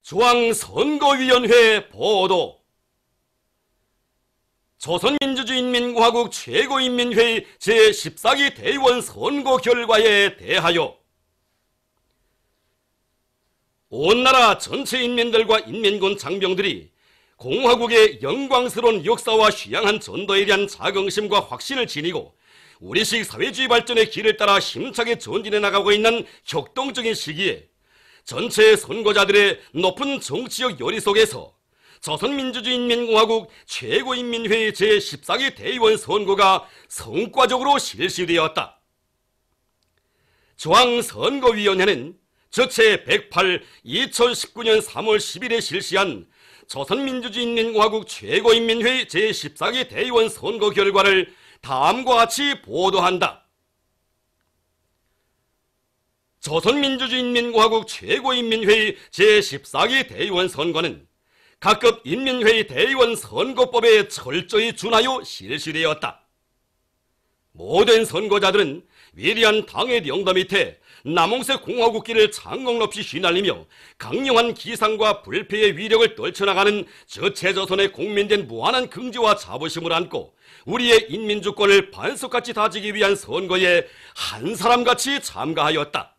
중앙선거위원회 보도. 조선민주주의인민공화국 최고인민회의 제14기 대의원 선거 결과에 대하여 온 나라 전체 인민들과 인민군 장병들이 공화국의 영광스러운 역사와 휴양한 전도에 대한 자긍심과 확신을 지니고 우리식 사회주의 발전의 길을 따라 힘차게 전진해 나가고 있는 혁동적인 시기에 전체 선거자들의 높은 정치적 열의 속에서 조선민주주의인민공화국 최고인민회의 제14기 대의원 선거가 성과적으로 실시되었다. 중앙선거위원회는 저체 108 2019년 3월 10일에 실시한 조선민주주의인민공화국 최고인민회의 제14기 대의원 선거 결과를 다음과 같이 보도한다. 조선민주주의인민공화국 최고인민회의 제14기 대의원 선거는 각급 인민회의 대의원 선거법에 철저히 준하여 실시되었다. 모든 선거자들은 위대한 당의 영도 밑에 남홍색 공화국기를 장곡 높이 휘날리며 강력한 기상과 불패의 위력을 떨쳐나가는 저체조선의 공민된 무한한 긍지와 자부심을 안고 우리의 인민주권을 반석같이 다지기 위한 선거에 한 사람같이 참가하였다.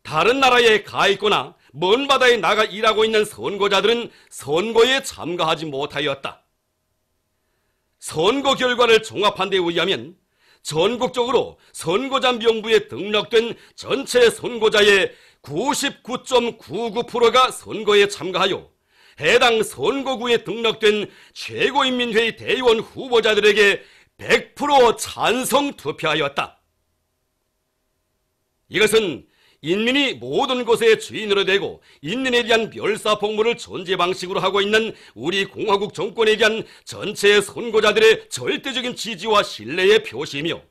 다른 나라에 가 있거나 먼 바다에 나가 일하고 있는 선거자들은 선거에 참가하지 못하였다. 선거 결과를 종합한 데 의하면 전국적으로 선거자 명부에 등록된 전체 선거자의 99.99%가 선거에 참가하여 해당 선거구에 등록된 최고인민회의 대의원 후보자들에게 100% 찬성 투표하였다. 이것은 인민이 모든 것의 주인으로 되고 인민에 대한 멸사폭물을 존재 방식으로 하고 있는 우리 공화국 정권에 대한 전체 선거자들의 절대적인 지지와 신뢰의 표시이며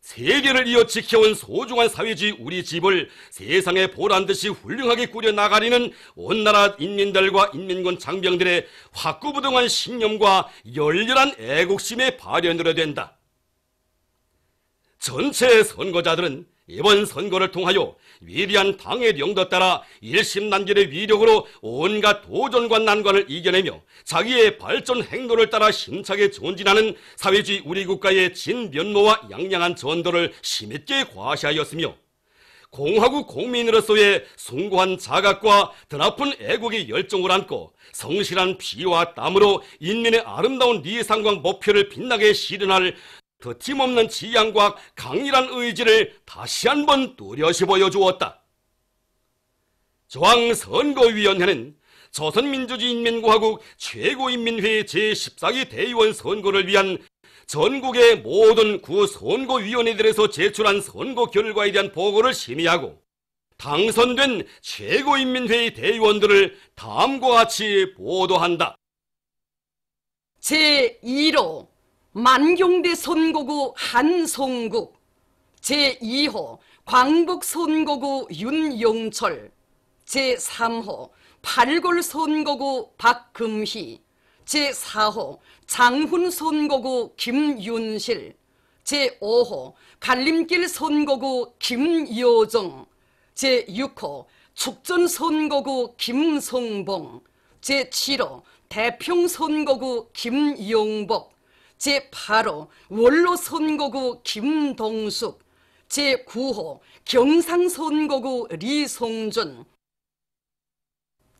세계를 이어 지켜온 소중한 사회주의 우리 집을 세상에 보란듯이 훌륭하게 꾸려나가리는 온 나라 인민들과 인민군 장병들의 확고부동한 신념과 열렬한 애국심의 발현으로 된다. 전체 선거자들은 이번 선거를 통하여 위대한 당의 영도 따라 일심단결의 위력으로 온갖 도전과 난관을 이겨내며 자기의 발전 행로를 따라 힘차게 전진하는 사회주의 우리 국가의 진면모와 양양한 전도를 심있게 과시하였으며 공화국 공민으로서의 숭고한 자각과 드나픈 애국의 열정을 안고 성실한 피와 땀으로 인민의 아름다운 리상과 목표를 빛나게 실현할 거침없는 지향과 강렬한 의지를 다시 한번 뚜렷이 보여주었다. 중앙선거위원회는 조선민주주의인민공화국 최고인민회의 제14기 대의원 선거를 위한 전국의 모든 구선거위원회들에서 제출한 선거 결과에 대한 보고를 심의하고 당선된 최고인민회의 대의원들을 다음과 같이 보도한다. 제1호 만경대 선거구 한송국, 제2호 광복 선거구 윤영철, 제3호 팔골 선거구 박금희, 제4호 장훈 선거구 김윤실, 제5호 갈림길 선거구 김여정, 제6호 축전 선거구 김성봉, 제7호 대평 선거구 김용복, 제8호 원로 선거구 김동숙, 제9호 경상 선거구 리송준,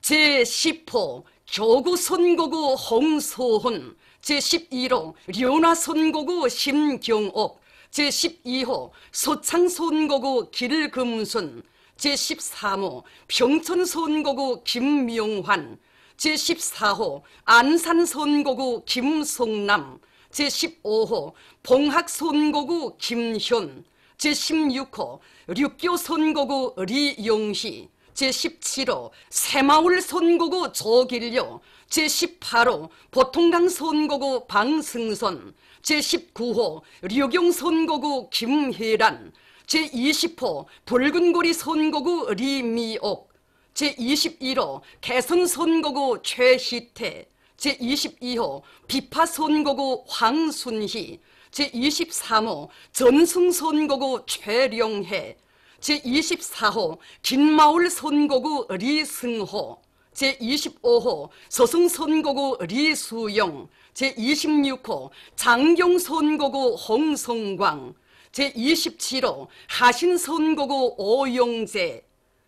제10호 교구 선거구 홍소훈, 제11호 려나 선거구 심경옥, 제12호 소창 선거구 길금순, 제13호 평천 선거구 김명환, 제14호 안산 선거구 김성남, 제15호 봉학 선거구 김현, 제16호 륙교 선거구 리영희, 제17호 새마을 선거구 조길려, 제18호 보통강 선거구 방승선, 제19호 류경 선거구 김혜란, 제20호 붉은고리 선거구 리미옥, 제21호 개선 선거구 최희태, 제22호 비파 선거구 황순희, 제23호 전승 선거구 최령해, 제24호 긴마을 선거구 리승호, 제25호 서승 선거구 리수영, 제26호 장경 선거구 홍성광, 제27호 하신 선거구 오영재,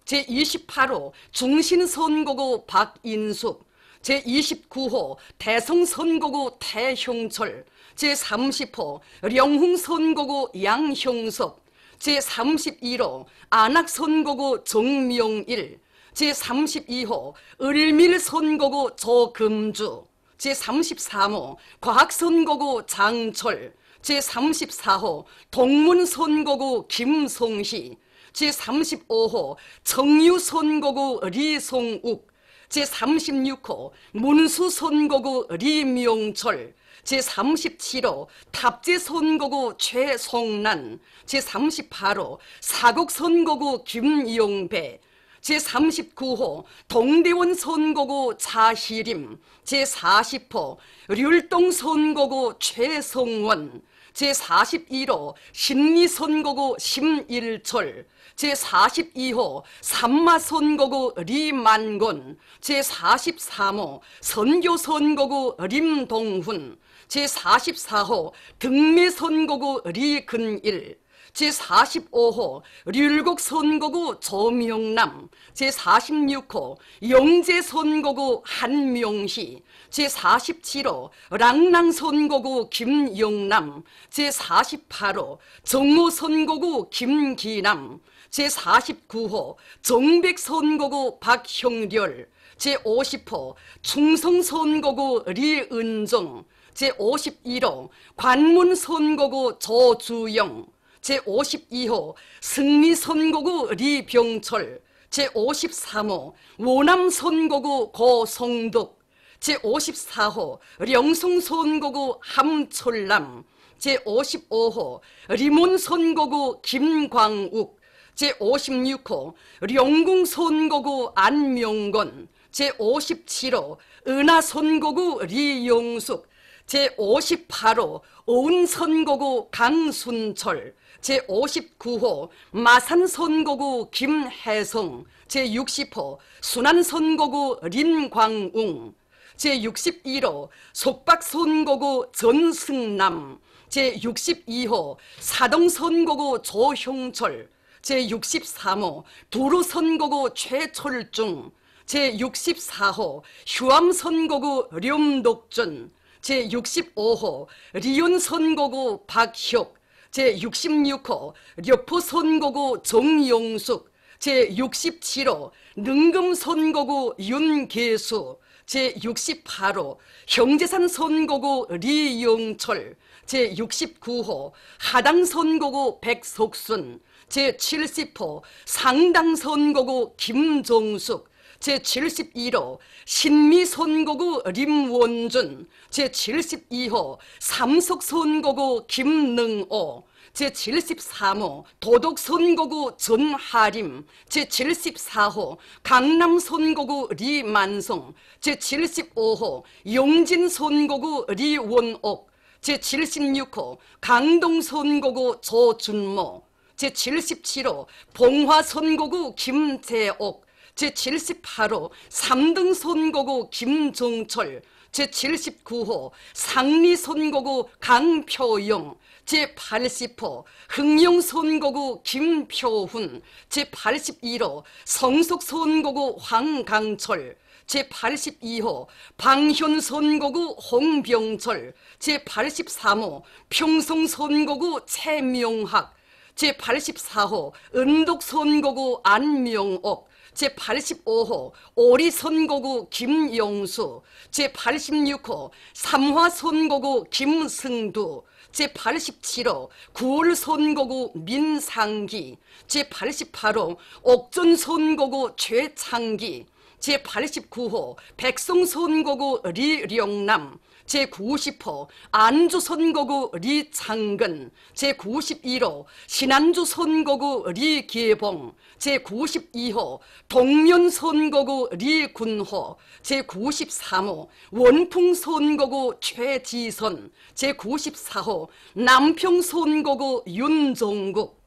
제28호 중신 선거구 박인숙, 제29호 대성 선거구 태형철, 제30호 령흥 선거구 양형섭, 제31호 안악 선거구 정명일, 제32호 을밀 선거구 조금주, 제33호 과학 선거구 장철, 제34호 동문 선거구 김송희, 제35호 청유 선거구 리송욱, 제36호 문수 선거구 리명철, 제37호 탑재 선거구 최송란, 제38호 사곡 선거구 김용배, 제39호 동대원 선거구 자희림, 제40호 률동 선거구 최성원, 제41호 신리 선거구 심일철, 제42호 삼마 선거구 리만곤, 제43호 선교 선거구 림동훈, 제44호 등매 선거구 리근일, 제45호 률곡 선거구 조명남, 제46호 영재 선거구 한명희, 제47호 랑랑 선거구 김영남, 제48호 정오 선거구 김기남, 제49호 정백 선거구 박형렬, 제50호 충성 선거구 리은정, 제51호 관문 선거구 조주영, 제52호 승리 선거구 리병철, 제53호 원암 선거구 고성덕, 제54호 령송 선거구 함철남, 제55호 리몬 선거구 김광욱, 제56호 령궁 선거구 안명건, 제57호 은하 선거구 리용숙, 제58호 오은 선거구 강순철, 제59호 마산 선거구 김혜성, 제60호 순안 선거구 림광웅, 제61호 속박 선거구 전승남, 제62호 사동 선거구 조형철, 제63호 도로 선거구 최철중, 제64호 휴암 선거구 렴독준, 제65호 리온 선거구 박혁, 제66호 려포 선거구 정용숙, 제67호 능금 선거구 윤계수, 제68호 형제산 선거구 리용철, 제69호 하당 선거구 백석순, 제70호 상당 선거구 김종숙, 제71호 신미 선거구 림원준, 제72호 삼석 선거구 김능오, 제73호 도덕 선거구 전하림, 제74호 강남 선거구 리만성, 제75호 용진 선거구 리원옥, 제76호 강동 선거구 조준모, 제77호 봉화 선거구 김재옥, 제78호 3등 선거구 김종철, 제79호 상리 선거구 강표영, 제80호 흥영 선거구 김표훈, 제81호 성속 선거구 황강철, 제82호 방현 선거구 홍병철, 제83호 평성 선거구 최명학, 제84호 은독 선거구 안명옥, 제85호 오리 선거구 김영수, 제86호 삼화 선거구 김승두, 제87호 9월 선거구 민상기, 제88호 옥전 선거구 최창기, 제89호 백성 선거구 리령남, 제90호 안주 선거구 리창근, 제91호 신안주 선거구 리계봉, 제92호 동면 선거구 리군호, 제93호 원풍 선거구 최지선, 제94호 남평 선거구 윤종국,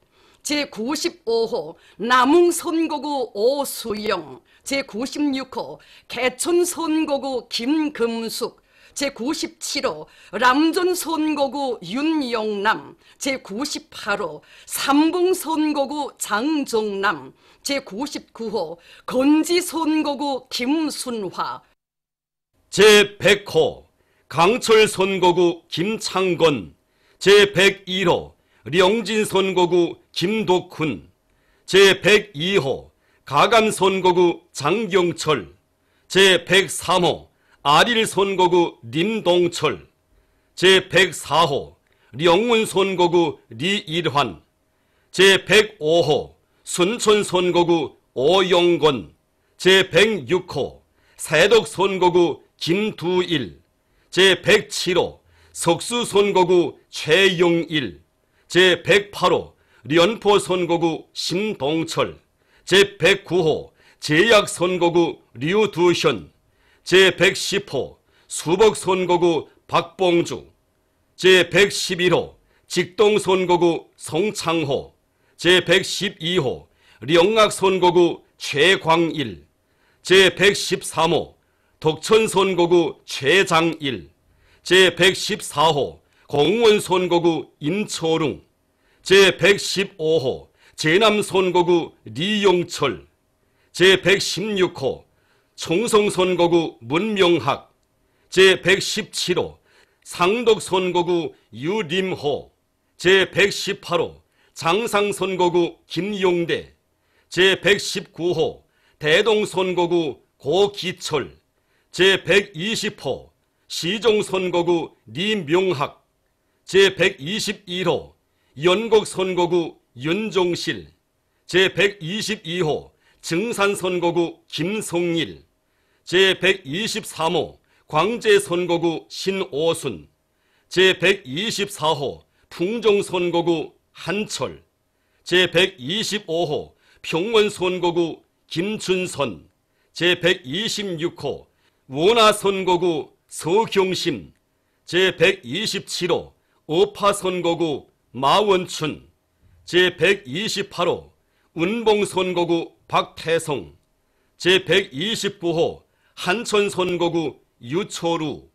제95호 남웅선거구 오수영, 제96호 개천선거구 김금숙, 제97호 람전선거구 윤영남, 제98호 삼봉선거구 장정남, 제99호 건지선거구 김순화, 제100호 강철선거구 김창건, 제101호 령진선거구 김덕훈, 제102호 가감선거구 장경철, 제103호 아릴선거구 님동철, 제104호 령운선거구 리일환, 제105호 순천선거구 오영건, 제106호 세덕선거구 김두일, 제107호 석수선거구 최영일, 제108호 련포선거구 심동철, 제109호 제약선거구 류두현, 제110호 수복선거구 박봉주, 제111호 직동선거구 송창호, 제112호 령악선거구 최광일, 제113호 독천선거구 최장일, 제114호 공원선거구 임초룽, 제115호 제남선거구 리용철, 제116호 총성선거구 문명학, 제117호 상덕선거구 유림호, 제118호 장상선거구 김용대, 제119호 대동선거구 고기철, 제120호 시종선거구 리명학, 제121호 연곡선거구 윤종실, 제122호 증산선거구 김성일, 제123호 광제선거구 신오순, 제124호 풍종선거구 한철, 제125호 평원선거구 김춘선, 제126호 원화선거구 서경심, 제127호 어파선거구 마원춘, 제128호 운봉선거구 박태성, 제129호 한천선거구 유초루,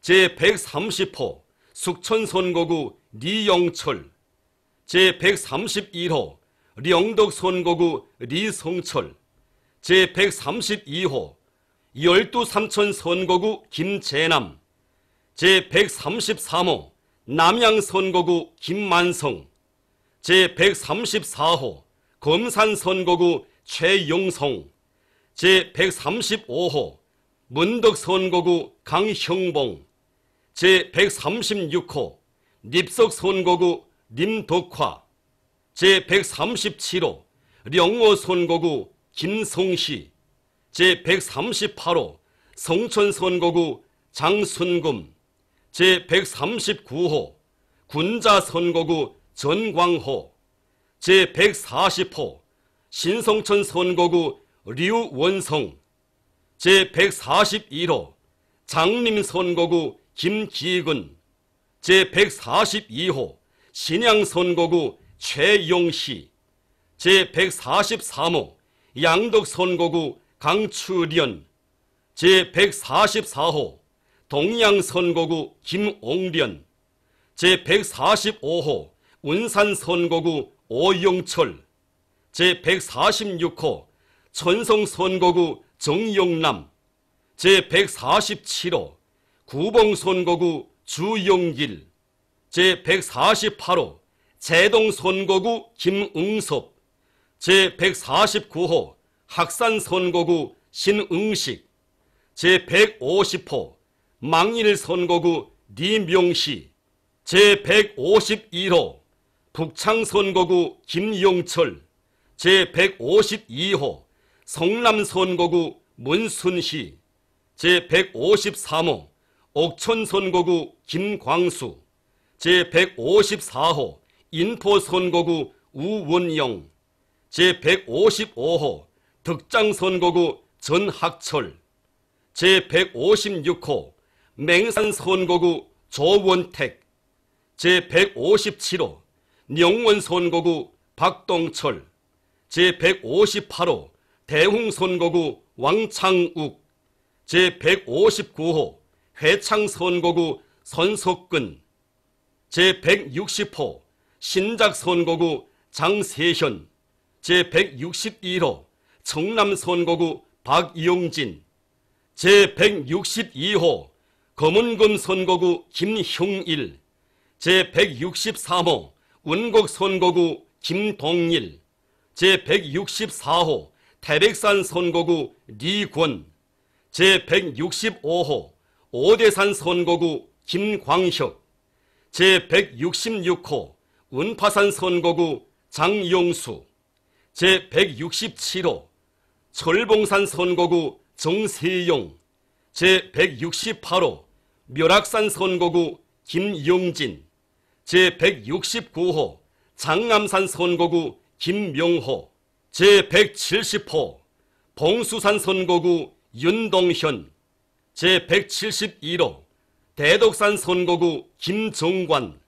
제130호 숙천선거구 리영철, 제131호 령덕선거구 리성철, 제132호 열두삼천선거구 김재남, 제133호 남양선거구 김만성, 제134호 검산선거구 최영성, 제135호 문덕선거구 강형봉, 제136호 립석선거구 님덕화, 제137호 령호선거구 김성시, 제138호 성천선거구 장순금, 제139호 군자선거구 전광호, 제140호 신성천선거구 류원성, 제141호 장림선거구 김기근, 제142호 신양선거구 최용시, 제143호 양덕선거구 강추련, 제144호 동양선거구 김옥련, 제145호 운산선거구 오영철, 제146호 천성선거구 정영남, 제147호 구봉선거구 주영길, 제148호 제동선거구 김응섭, 제149호 학산선거구 신응식, 제150호 망일선거구 리명시, 제151호 북창선거구 김용철, 제152호 성남선거구 문순희, 제153호 옥천선거구 김광수, 제154호 인포선거구 우원영, 제155호 덕장선거구 전학철, 제156호 맹산선거구 조원택, 제157호 영원선거구 박동철, 제158호 대흥선거구 왕창욱, 제159호 회창선거구 선석근, 제160호 신작선거구 장세현, 제161호 청남선거구 박용진, 제162호 검은금 선거구 김형일, 제163호 운곡선거구 김동일, 제164호 태백산 선거구 리권, 제165호 오대산 선거구 김광혁, 제166호 은파산 선거구 장용수, 제167호 철봉산 선거구 정세용, 제168호 묘락산 선거구 김용진, 제169호 장암산 선거구 김명호, 제170호 봉수산 선거구 윤동현, 제171호 대덕산 선거구 김정관,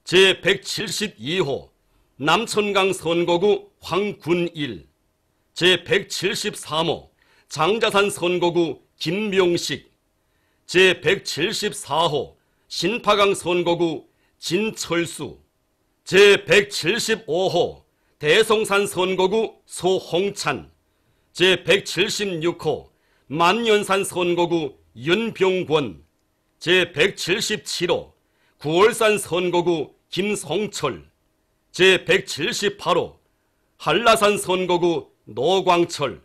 제172호 남천강 선거구 황군일, 제173호 장자산 선거구 김명식, 제174호 신파강 선거구 진철수, 제175호 대성산 선거구 소홍찬, 제176호 만년산 선거구 윤병권, 제177호 9월산 선거구 김성철, 제178호 한라산 선거구 노광철,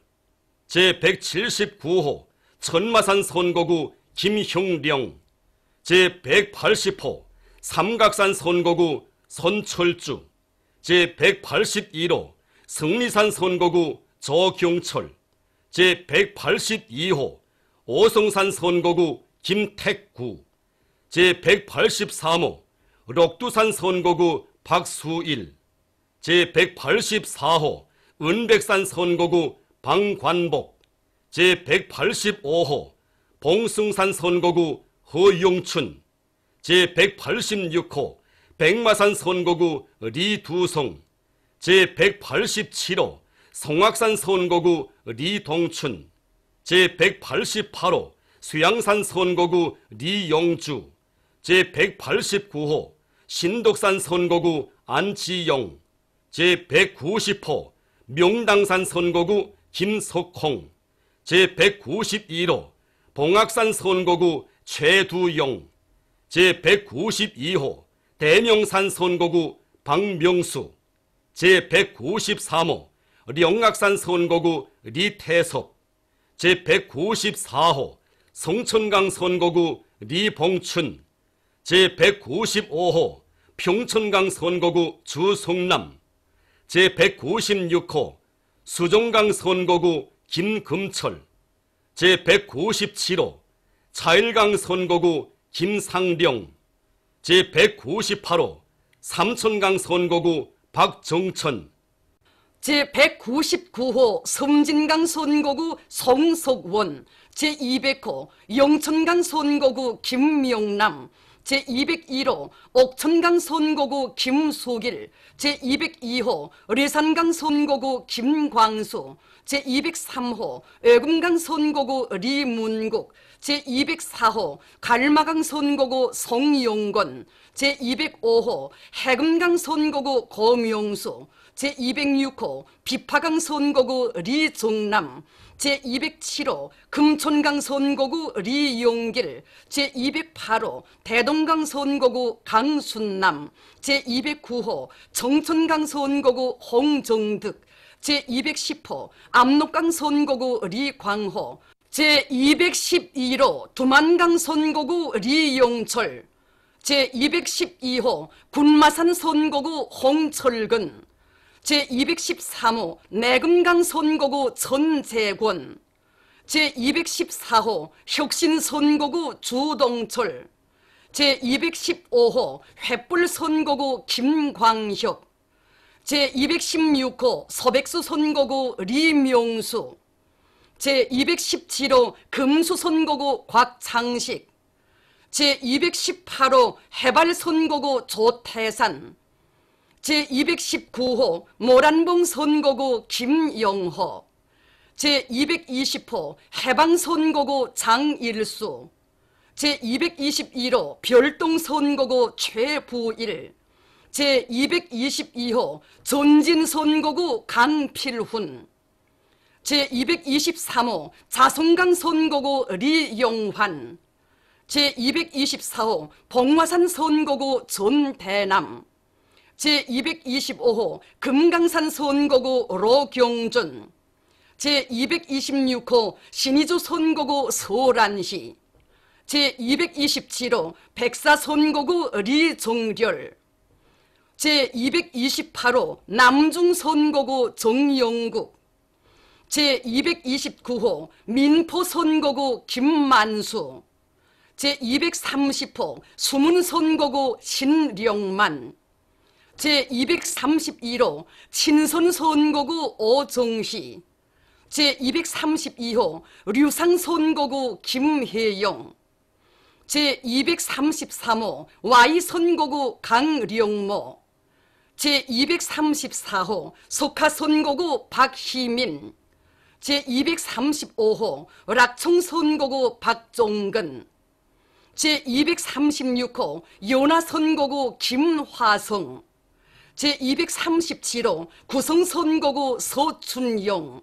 제179호 천마산 선거구 김형령, 제180호 삼각산 선거구 선철주, 제181호 성리산 선거구 조경철, 제182호 오성산 선거구 김택구, 제183호 록두산 선거구 박수일, 제184호 은백산 선거구 방관복, 제185호 봉승산 선거구 허용춘, 제186호 백마산 선거구 리두성, 제187호 성악산 선거구 리동춘, 제188호 수양산 선거구 리영주, 제189호 신덕산 선거구 안지영, 제190호 명당산 선거구 김석홍, 제191호 봉악산 선거구 최두영, 제192호 대명산 선거구 박명수, 제193호 령악산 선거구 리태섭, 제194호 성천강 선거구 리봉춘, 제195호 평천강 선거구 주성남, 제196호 수종강 선거구 김금철, 제197호 차일강 선거구 김상령, 제198호 삼천강 선거구 박정천, 제199호 섬진강 선거구 송석원, 제200호 영천강 선거구 김명남, 제201호 옥천강 선거구 김수길, 제202호 례산강 선거구 김광수, 제203호 애금강 선거구 리문국, 제204호 갈마강 선거구 송용건, 제205호 해금강 선거구 고명수, 제206호 비파강 선거구 리종남, 제207호 금촌강 선거구 리용길, 제208호 대동강 선거구 강순남, 제209호 정천강 선거구 홍정득, 제210호 압록강 선거구 리광호, 제211호 두만강 선거구 리용철, 제212호 군마산 선거구 홍철근, 제213호 내금강 선거구 전재권, 제214호 혁신 선거구 주동철, 제215호 횃불 선거구 김광혁, 제216호 서백수 선거구 리명수, 제217호 금수 선거구 곽창식, 제218호 해발 선거구 조태산, 제219호 모란봉 선거구 김영호, 제220호 해방선거구 장일수, 제221호 별동선거구 최부일, 제222호 전진선거구 강필훈, 제223호 자송강 선거구 리용환, 제224호 봉화산 선거구 전대남, 제225호 금강산 선거구 로경준, 제226호 신의주 선거구 소란시, 제227호 백사 선거구 리종렬, 제228호 남중 선거구 정영국, 제229호 민포 선거구 김만수, 제230호 수문 선거구 신령만, 제231호 친선 선거구 오정희, 제232호 류상 선거구 김혜영, 제233호 Y 선거구 강령모, 제234호 속하 선거구 박희민, 제235호 락총 선거구 박종근, 제236호 연화 선거구 김화성, 제237호 구성 선거구 서춘영,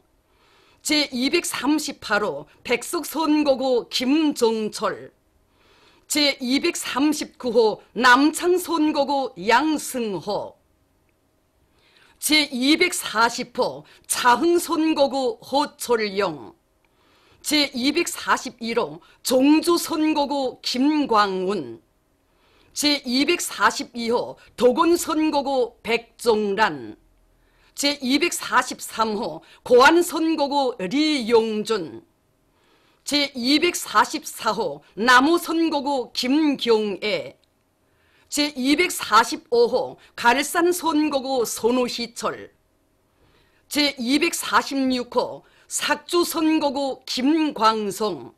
제238호 백석 선거구 김종철, 제239호 남창 선거구 양승호, 제240호 차흥 선거구 호철영, 제241호 종주 선거구 김광운, 제242호 도건 선거구 백종란, 제243호 고안 선거구 리용준, 제244호 나무 선거구 김경애, 제245호 갈산 선거구 손우희철, 제246호 삭주 선거구 김광성,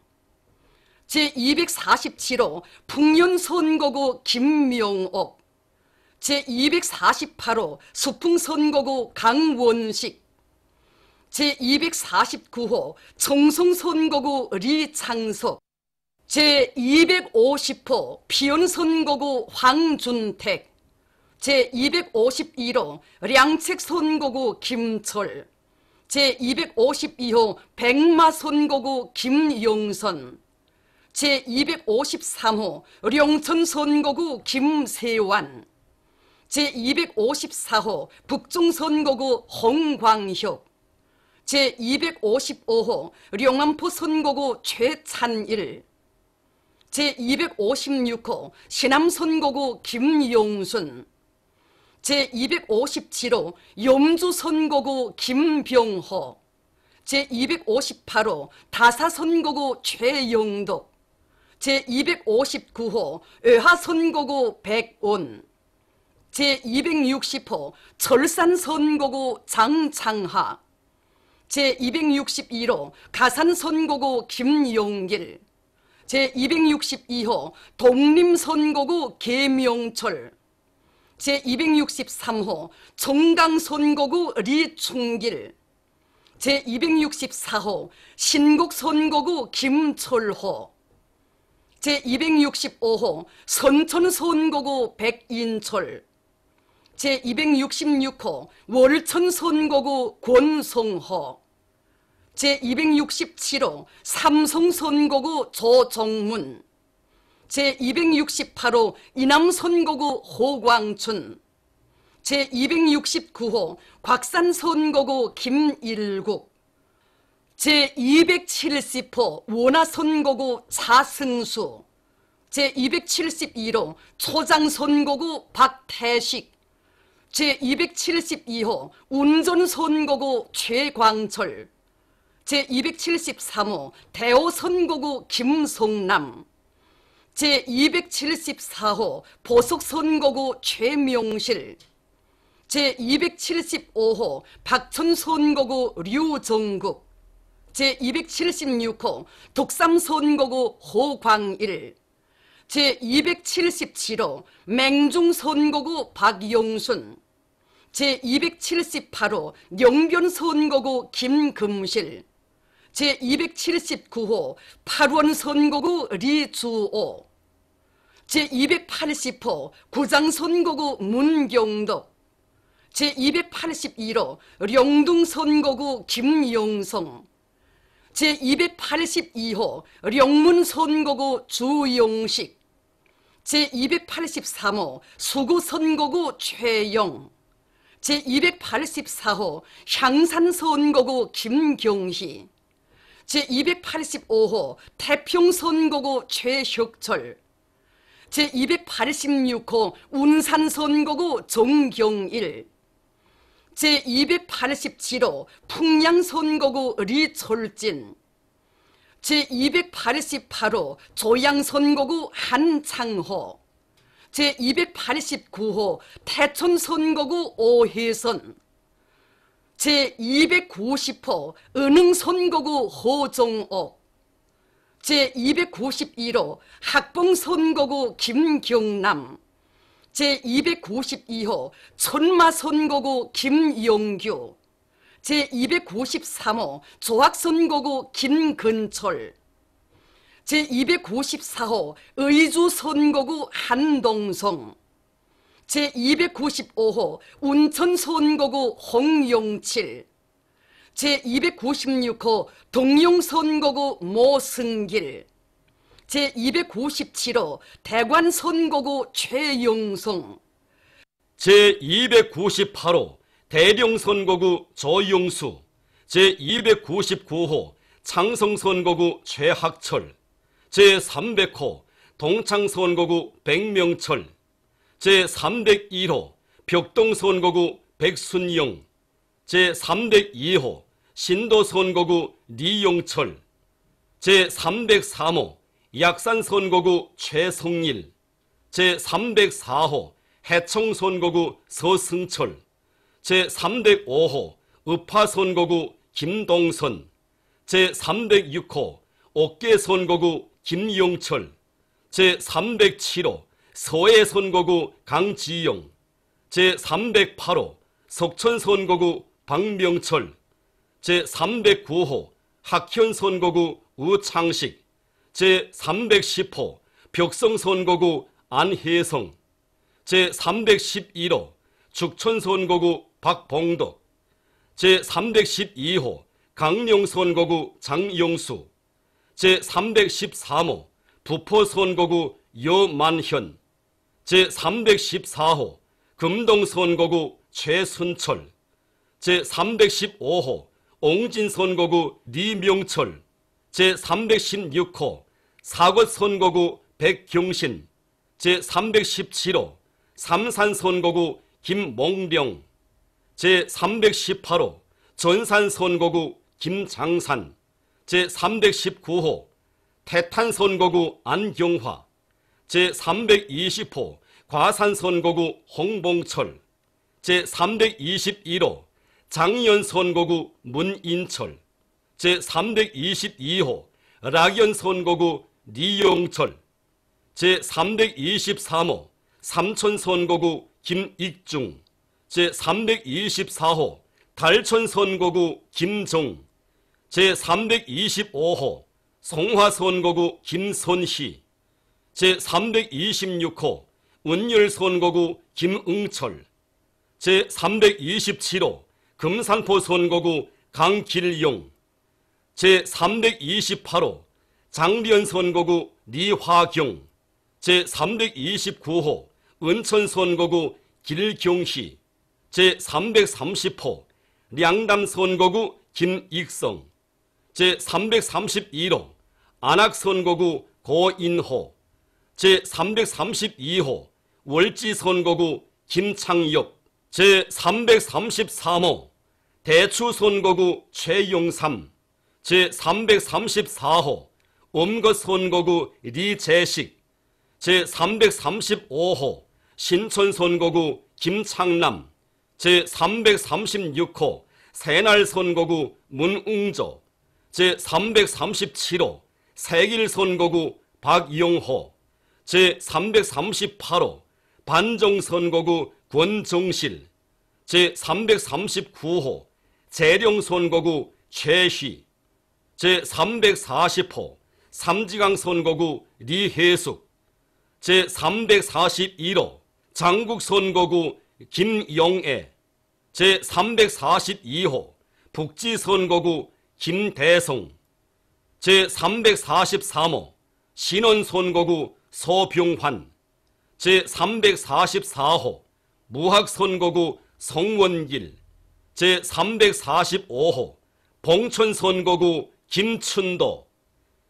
제247호 풍년 선거구 김명옥, 제248호 수풍 선거구 강원식, 제249호 청송 선거구 리창석, 제250호 피연 선거구 황준택, 제251호 량책 선거구 김철, 제252호 백마 선거구 김용선, 제253호 령천 선거구 김세환, 제254호 북중 선거구 홍광혁, 제255호 령암포 선거구 최찬일, 제256호 시남 선거구 김용순, 제257호 염주 선거구 김병호, 제258호 다사 선거구 최영덕, 제259호 의하 선거구 백온, 제260호 철산 선거구 장창하, 제261호 가산 선거구 김용길, 제262호 독림 선거구 계명철, 제263호 청강 선거구 리충길, 제264호 신곡 선거구 김철호, 제265호 선천 선거구 백인철, 제266호 월천 선거구 권성호, 제267호 삼성 선거구 조정문, 제268호 이남 선거구 호광춘, 제269호 곽산 선거구 김일국, 제270호 원화 선거구 차승수, 제271호 초장 선거구 박태식, 제272호 운전 선거구 최광철, 제273호 대호 선거구 김성남, 제274호 보석 선거구 최명실, 제275호 박천 선거구 류정국, 제276호 독삼 선거구 호광일, 제277호 맹중 선거구 박영순, 제278호 영변선거구 김금실, 제279호 팔원선거구 리주오, 제280호 구장선거구 문경덕, 제281호 령둥선거구 김용성, 제282호 령문선거구 주용식, 제283호 수구선거구 최영, 제284호 향산선거구 김경희, 제285호 태평선거구 최혁철, 제286호 운산선거구 정경일, 제287호 풍양선거구 리철진, 제288호 조양선거구 한창호, 제289호 태천선거구 오혜선, 제290호 은흥선거구 호정옥, 제291호 학봉선거구 김경남, 제292호 천마선거구 김용규, 제293호 조학선거구 김근철, 제294호 의주선거구 한동성, 제295호 운천선거구 홍용칠, 제296호 동용선거구 모승길, 제297호 대관선거구 최용성, 제298호 대령선거구 조용수, 제299호 창성선거구 최학철, 제300호 동창선거구 백명철, 제301호 벽동선거구 백순영, 제302호 신도선거구 리용철, 제303호 약산선거구 최성일, 제304호 해청선거구 서승철, 제305호 읍화선거구 김동선, 제306호 옥계선거구 김용철, 제307호 서해선거구 강지영, 제308호 석천선거구 박명철, 제309호 학현선거구 우창식, 제310호 벽성선거구 안혜성, 제311호 죽천선거구 박봉덕, 제312호 강령선거구 장용수, 제313호 부포선거구 여만현, 제314호 금동선거구 최순철, 제315호 옹진선거구 리명철, 제316호 사것선거구 백경신, 제317호 삼산선거구 김몽령, 제318호 전산선거구 김장산, 제319호 태탄선거구 안경화, 제320호 과산선거구 홍봉철, 제321호 장연선거구 문인철, 제322호 락연선거구 리용철, 제323호 삼천선거구 김익중, 제324호 달천선거구 김정, 제325호 송화선거구 김선희, 제326호 운열선거구 김응철, 제327호 금산포선거구 강길용, 제328호 장변선거구 리화경, 제329호 은천선거구 길경희, 제330호 량담선거구 김익성, 제331호 안악선거구 고인호, 제332호 월지선거구 김창엽, 제333호 대추선거구 최용삼, 제334호 엄거선거구 리재식, 제335호 신천선거구 김창남, 제336호 새날선거구 문웅조, 제337호 세길선거구 박영호, 제338호 반정선거구 권정실, 제339호 재령선거구 최희, 제340호 삼지강선거구 리혜숙, 제341호 장국선거구 김영애, 제342호 북지선거구 김대성, 제343호 신원선거구 서병환, 제344호 무학선거구 성원길, 제345호 봉천선거구 김춘도,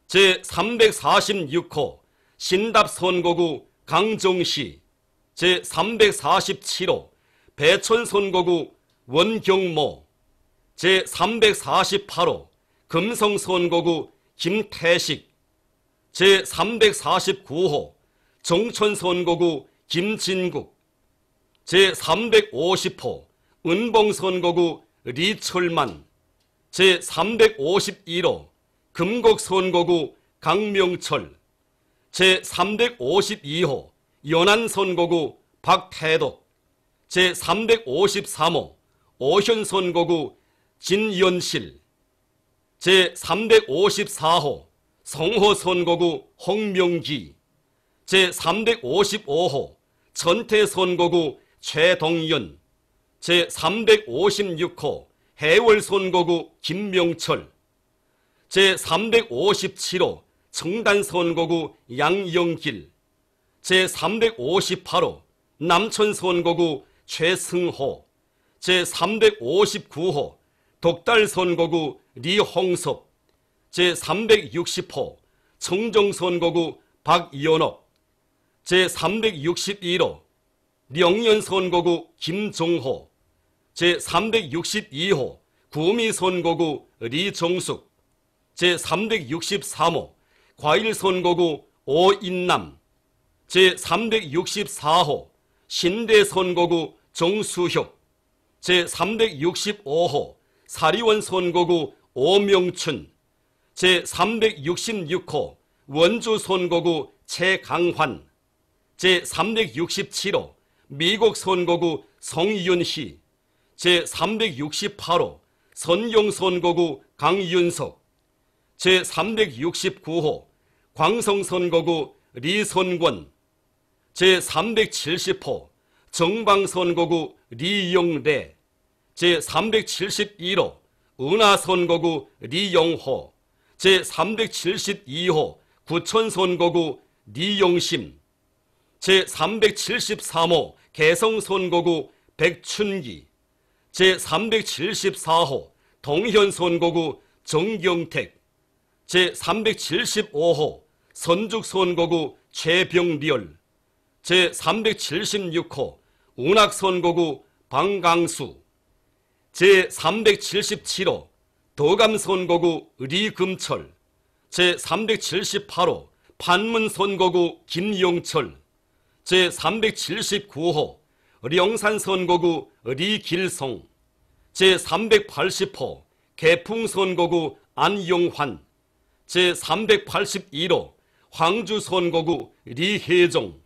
제346호 신답선거구 강정시, 제347호 배천선거구 원경모, 제348호 금성선거구 김태식, 제349호 정천선거구 김진국, 제350호 은봉선거구 리철만, 제351호 금곡선거구 강명철, 제352호 연안선거구 박태덕, 제353호 오현선거구 진연실, 제354호 성호선거구 홍명기, 제355호 전태선거구 최동연, 제356호 해월선거구 김명철, 제357호 청단선거구 양영길, 제358호 남천선거구 최승호, 제359호 독달선거구 리홍섭, 제360호 청정선거구 박연옥, 제361호 명연선거구 김종호, 제362호 구미선거구 리정숙, 제363호 과일선거구 오인남, 제364호 신대선거구 정수혁, 제365호 사리원선거구 오명춘, 제366호 원주선거구 최강환, 제367호 미곡선거구 성윤희, 제368호 선용선거구 강윤석, 제369호 광성선거구 리선권, 제370호 정방선거구 리영래, 제371호 은하선거구 리영호, 제372호 구천선거구 리영심, 제373호 개성선거구 백춘기, 제374호 동현선거구 정경택, 제375호 선죽선거구 최병렬, 제376호 운악선거구 방강수, 제377호 도감선거구 리금철, 제378호 판문선거구 김용철, 제379호 령산선거구 리길성, 제380호 개풍선거구 안용환, 제381호 황주선거구 리혜종,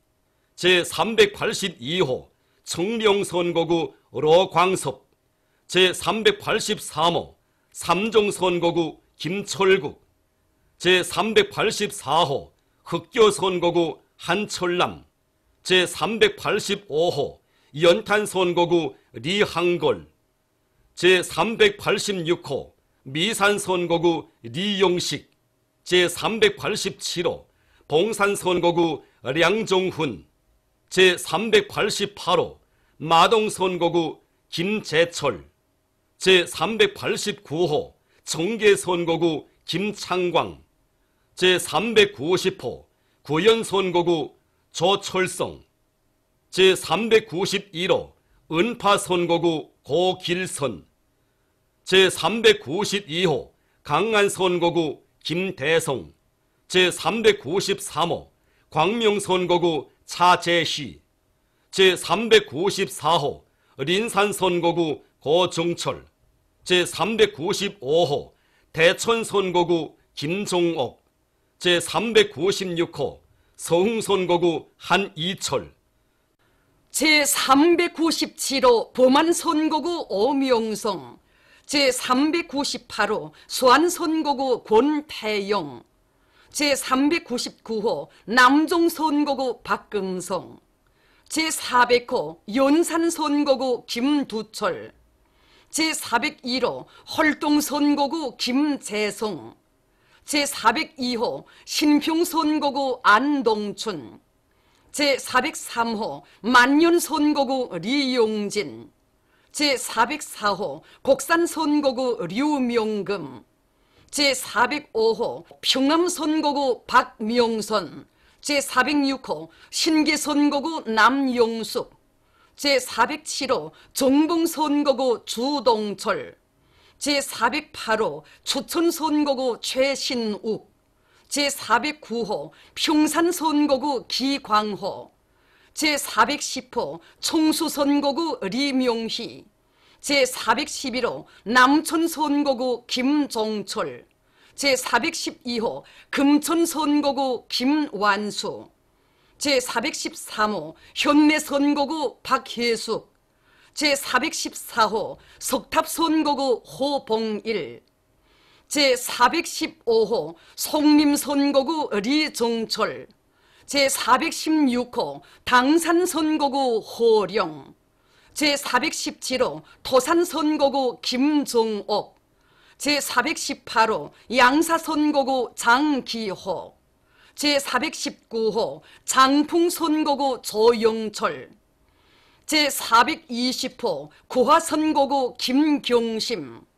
제382호 청명선거구 로광섭, 제383호 삼종선거구 김철국, 제384호 흑교선거구 한철남, 제385호 연탄선거구 리항골, 제386호 미산선거구 리용식, 제387호 봉산선거구 량종훈, 제388호 마동선거구 김재철, 제389호 정계선거구 김창광, 제390호 구연선거구 조철성, 제391호 은파선거구 고길선, 제392호 강안선거구 김대성, 제393호 광명선거구 차재희, 제394호 린산선거구 고정철, 제395호 대천선거구 김종옥, 제396호 서흥선거구 한이철, 제397호 범안선거구 오명성, 제398호 수안선거구 권태영, 제399호 남종선거구 박금성, 제400호 연산선거구 김두철, 제401호 헐동선거구 김재성, 제402호 신평선거구 안동춘, 제403호 만년선거구 리용진, 제404호 곡산선거구 류명금, 제405호 평암선거구 박명선, 제406호 신계선거구 남용숙, 제407호 정봉선거구 주동철, 제408호 추천선거구 최신욱, 제409호 평산선거구 기광호, 제410호 총수선거구 리명희, 제411호 남천선거구 김종철, 제412호 금천선거구 김완수, 제413호 현내선거구 박혜숙, 제414호 석탑선거구 호봉일, 제415호 송림선거구 리정철, 제416호 당산선거구 호령, 제417호 토산선거구 김정옥, 제418호 양사선거구 장기호, 제419호 장풍선거구 조영철, 제420호 고화선거구 김경심,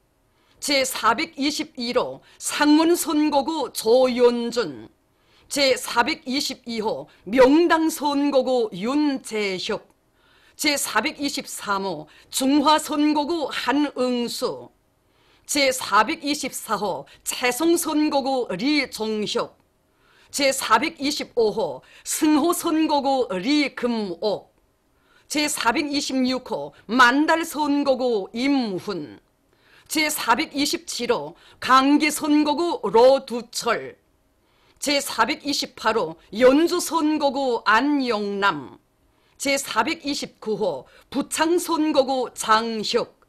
제421호 상문선거구 조연준, 제422호 명당선거구 윤재혁, 제423호 중화선거구 한응수, 제424호 채송선거구 리종혁, 제425호 승호선거구 리금옥, 제426호 만달선거구 임훈, 제427호 강기선거구 로두철, 제428호 연주선거구 안영남, 제429호 부창선거구 장혁,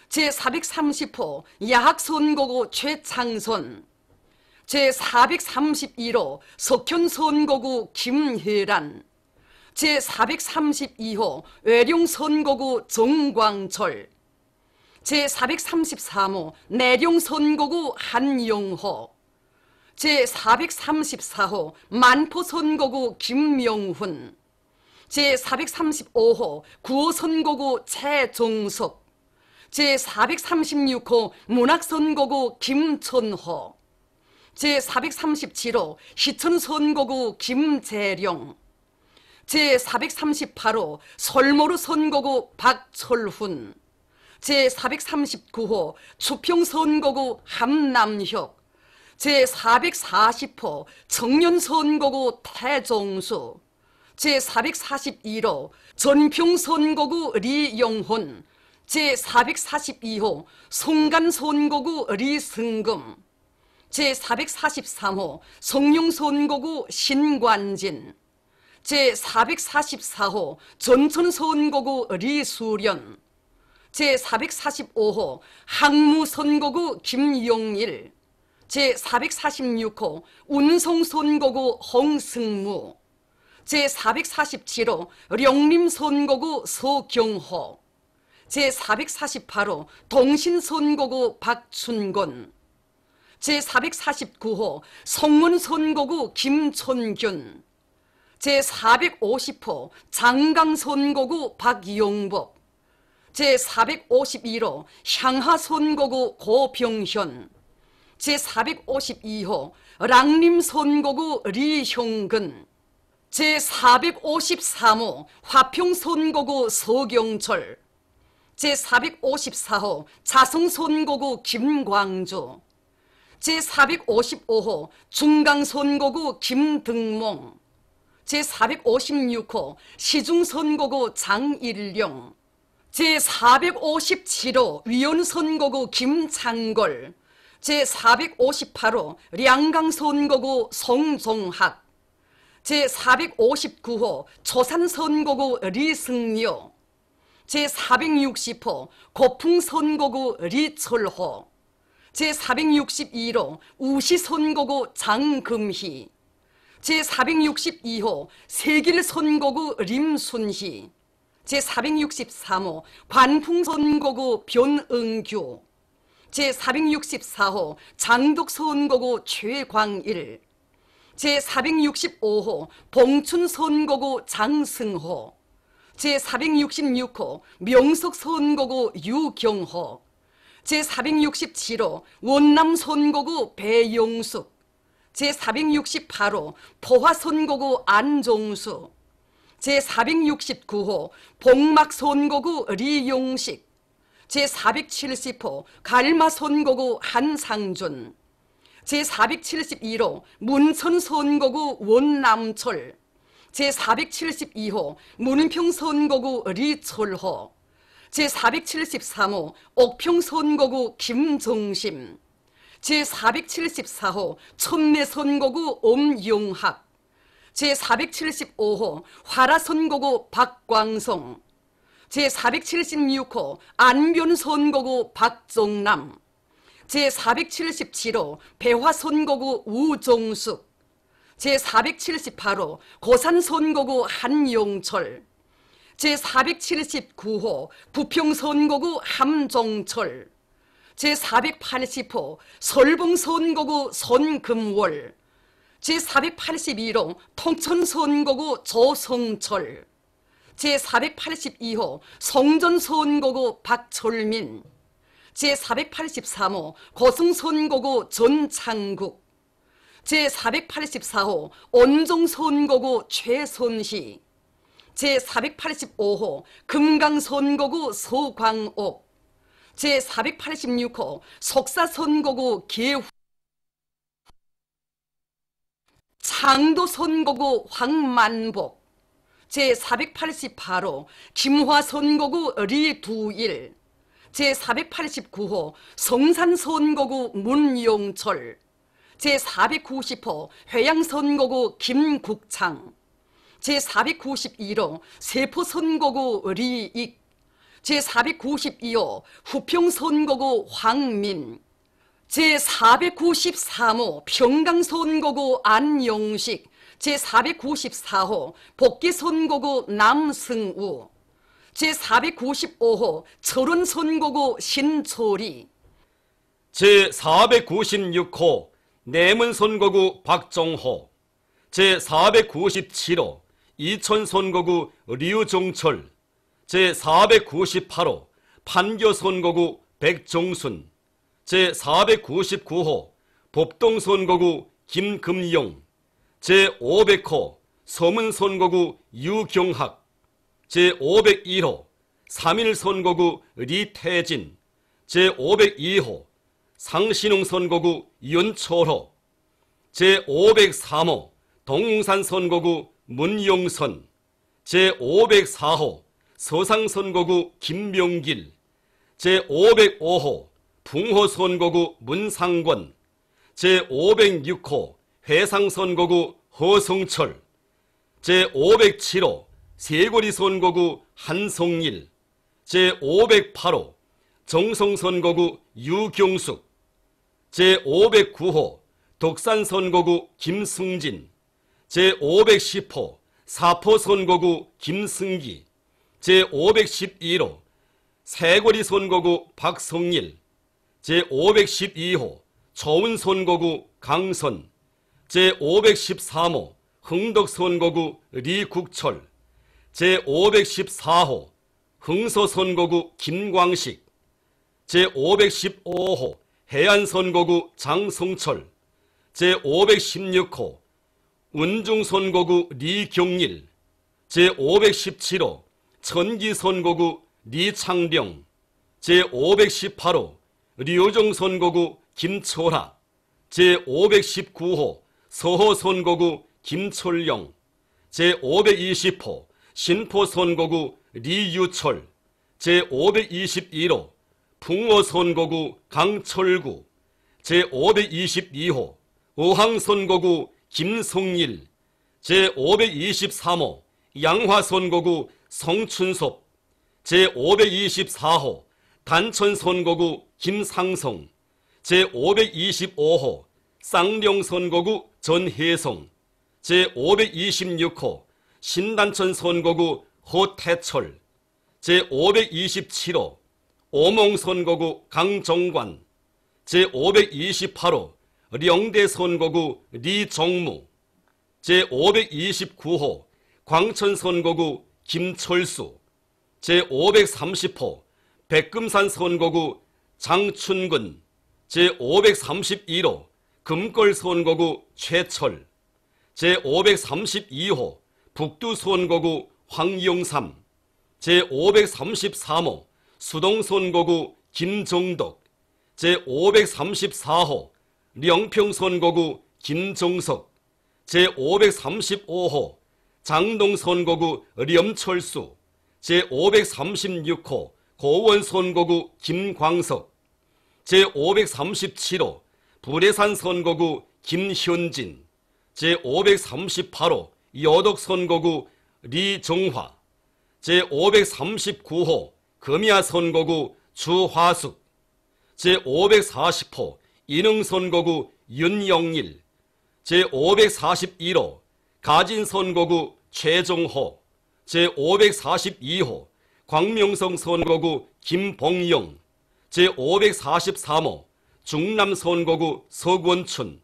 제430호 야학선거구 최창선, 제431호 석현선거구 김혜란, 제432호 외룡선거구 정광철, 제433호 내룡선거구 한영호, 제434호 만포선거구 김명훈, 제435호 구호선거구 최종석, 제436호 문학선거구 김천호, 제437호 시천선거구 김재령, 제438호 설모르 선거구 박철훈, 제439호 추평선거구 함남혁, 제440호 청년선거구 태종수, 제441호 전평선거구 리영훈, 제442호 송간선거구 리승금, 제443호 성룡선거구 신관진, 제444호 전천선거구 리수련, 제445호 항무선거구 김용일, 제446호 운송선거구 홍승무, 제447호 령림선거구 서경호, 제448호 동신선거구 박춘건, 제449호 성문선거구 김촌균, 제450호 장강선거구 박용복, 제451호 향하선거구 고병현, 제452호 랑림선거구 리형근, 제453호 화평선거구 서경철, 제454호 자성선거구 김광주, 제455호 중강선거구 김등몽, 제456호 시중선거구 장일령, 제457호 위원선거구 김창걸, 제458호 량강선거구 송종학, 제459호 초산선거구 리승려, 제460호 고풍선거구 리철호, 제461호 우시선거구 장금희, 제462호 세길선거구 림순희, 제463호 관풍선거구 변응규, 제464호 장덕선거구 최광일, 제465호 봉춘선거구 장승호, 제466호 명석선거구 유경호, 제467호 원남선거구 배용숙, 제468호 포화선거구 안종수, 제469호 복막선거구 리용식, 제470호 갈마선거구 한상준, 제471호 문천선거구 원남철, 제472호 문평선거구 리철호, 제473호 옥평선거구 김정심, 제474호 천내선거구 엄용학, 제475호 화라선거구 박광성, 제476호 안변선거구 박정남, 제477호 배화선거구 우종숙, 제478호 고산선거구 한용철, 제479호 부평선거구 함종철, 제480호 설봉선거구 손금월, 제481호 통천선거구 조성철, 제482호 성전선거구 박철민, 제483호 고승선거구 전창국, 제484호 온종선거구 최선희, 제485호 금강선거구 서광옥, 제486호 속사선거구 계후, 창도선거구 황만복, 제488호 김화선거구 리두일, 제489호 성산선거구 문용철, 제490호 회양선거구 김국창, 제491호 세포선거구 리익, 제492호 후평선거구 황민, 제493호 평강선거구 안용식, 제494호 복귀선거구 남승우, 제495호 철원선거구 신초리, 제496호 내문선거구 박정호, 제497호 이천선거구 류종철, 제498호 판교선거구 백종순, 제499호 법동선거구 김금용, 제500호 서문선거구 유경학, 제501호 3.1선거구 리태진, 제502호 상신흥선거구 윤초호, 제503호 동산선거구 문용선, 제504호 서상선거구 김명길, 제505호 붕호선거구 문상권, 제506호 회상선거구 허성철, 제507호 세고리선거구 한송일, 제508호 정성선거구 유경숙, 제509호 독산선거구 김승진, 제510호 사포선거구 김승기, 제511호 세고리선거구 박성일, 제512호 초운선거구 강선, 제513호 흥덕선거구 리국철, 제514호 흥서선거구 김광식, 제515호 해안선거구 장성철, 제516호 운중선거구 리경일, 제517호 천기선거구 리창병, 제518호 류정선거구 김초라, 제519호 서호선거구 김철영, 제520호 신포선거구 리유철, 제521호 풍어선거구 강철구, 제522호 어항선거구 김성일, 제523호 양화선거구 성춘섭, 제524호 단천선거구 김상성, 제525호 쌍령선거구 전혜성, 제526호 신단천선거구 허태철, 제527호 오몽선거구 강정관, 제528호 령대선거구 리정무, 제529호 광천선거구 김철수, 제530호 백금산선거구 장춘근, 제531호 금걸선거구 최철, 제532호 북두선거구 황영삼, 제533호 수동선거구 김정덕, 제534호 령평선거구 김정석, 제535호 장동선거구 렴철수, 제536호 고원선거구 김광석, 제537호 불해산선거구 김현진, 제538호 여덕선거구 리정화, 제539호 금야선거구 주화숙, 제540호 인흥선거구 윤영일, 제541호 가진선거구 최정호, 제542호 광명성선거구 김봉영, 제543호 중남선거구 서권춘,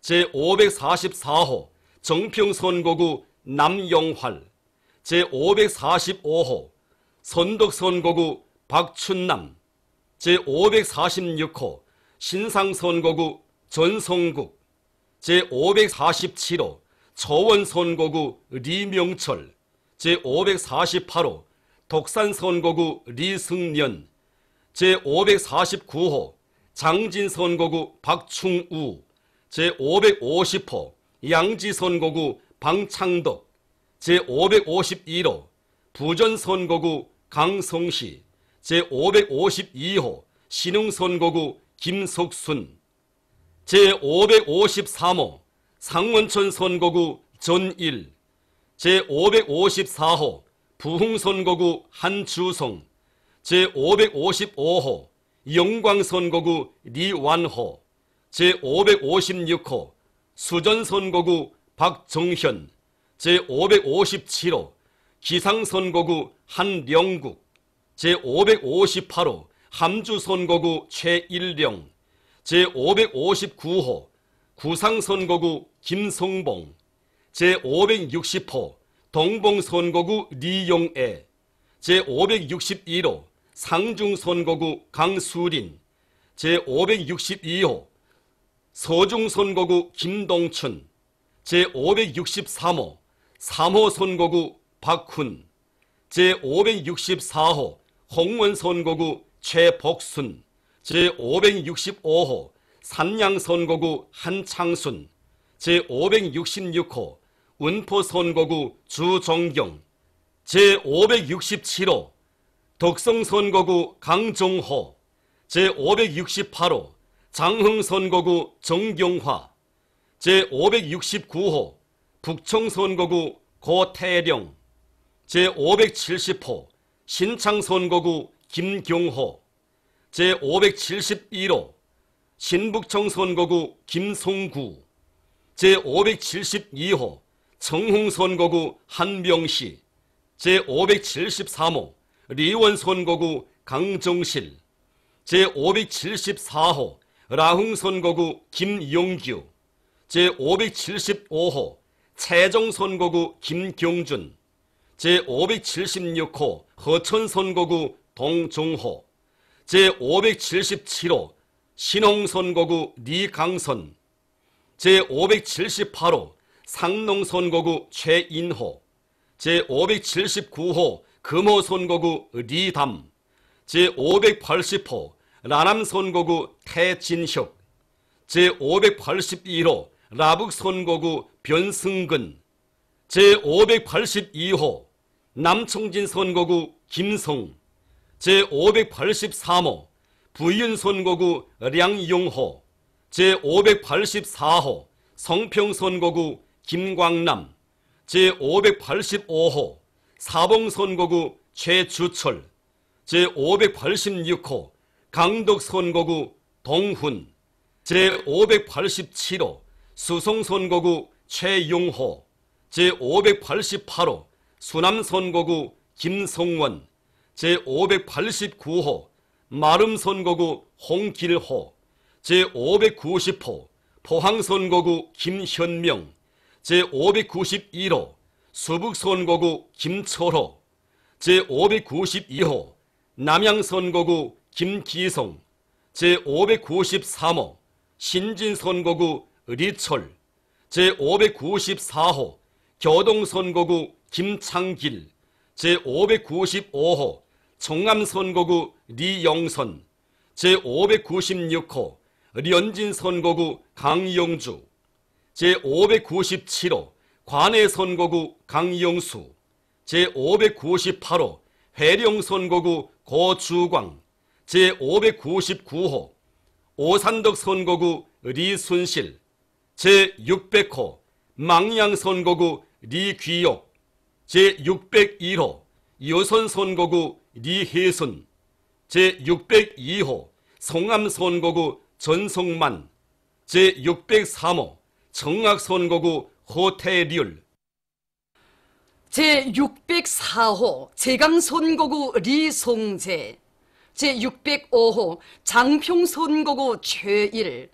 제544호 정평선거구 남영활, 제545호 선덕선거구 박춘남, 제546호 신상선거구 전성국, 제547호 초원선거구 리명철, 제548호 독산선거구 리승년, 제549호 장진선거구 박충우, 제550호 양지선거구 방창덕, 제551호 부전선거구 강성시, 제552호 신흥선거구 김석순, 제553호 상원천 선거구 전일, 제554호 부흥선거구 한주성, 제555호 영광선거구 리완호, 제556호 수전선거구 박정현, 제557호 기상선거구 한령국, 제558호 함주선거구 최일령, 제559호 구상선거구 김성봉, 제560호 동봉선거구 리용애, 제561호 상중선거구 강수린, 제562호 서중선거구 김동춘, 제563호 3호 선거구 박훈, 제564호 홍원선거구 최복순, 제565호 산양선거구 한창순, 제566호 운포선거구 주정경, 제567호 덕성선거구 강정호, 제568호 장흥선거구 정경화, 제569호 북청선거구 고태령, 제570호 신창선거구 김경호, 제571호 신북청선거구 김송구, 제572호 청흥선거구 한명시, 제573호 리원선거구 강정실, 제574호 라흥선거구 김용규, 제575호 채정선거구 김경준, 제576호 허천선거구 동종호, 제577호 신홍선거구 리강선, 제578호 상농선거구 최인호, 제579호 금호선거구 리담, 제580호 라남선거구 태진혁, 제581호 라북선거구 변승근, 제582호 남청진선거구 김성, 제583호 부윤선거구 량용호, 제584호 성평선거구 김광남, 제585호 사봉선거구 최주철, 제586호 강덕선거구 동훈, 제587호 수송선거구 최용호, 제588호 수남선거구 김성원, 제589호 마름선거구 홍길호, 제590호 포항선거구 김현명, 제591호 수북선거구 김철호, 제592호 남양선거구 김기성, 제593호 신진선거구 리철, 제594호 교동선거구 김창길, 제595호 청암선거구 리영선, 제596호 련진선거구 강영주, 제597호 관해선거구 강영수, 제598호 회령선거구 고주광, 제599호 오산덕선거구 리순실, 제600호 망양선거구 리귀옥, 제601호 여선선거구 리혜순, 제602호 성암선거구 전성만, 제603호 청악선거구 호태률, 제604호 제강선거구 리송재, 제605호 장평선거구 최일,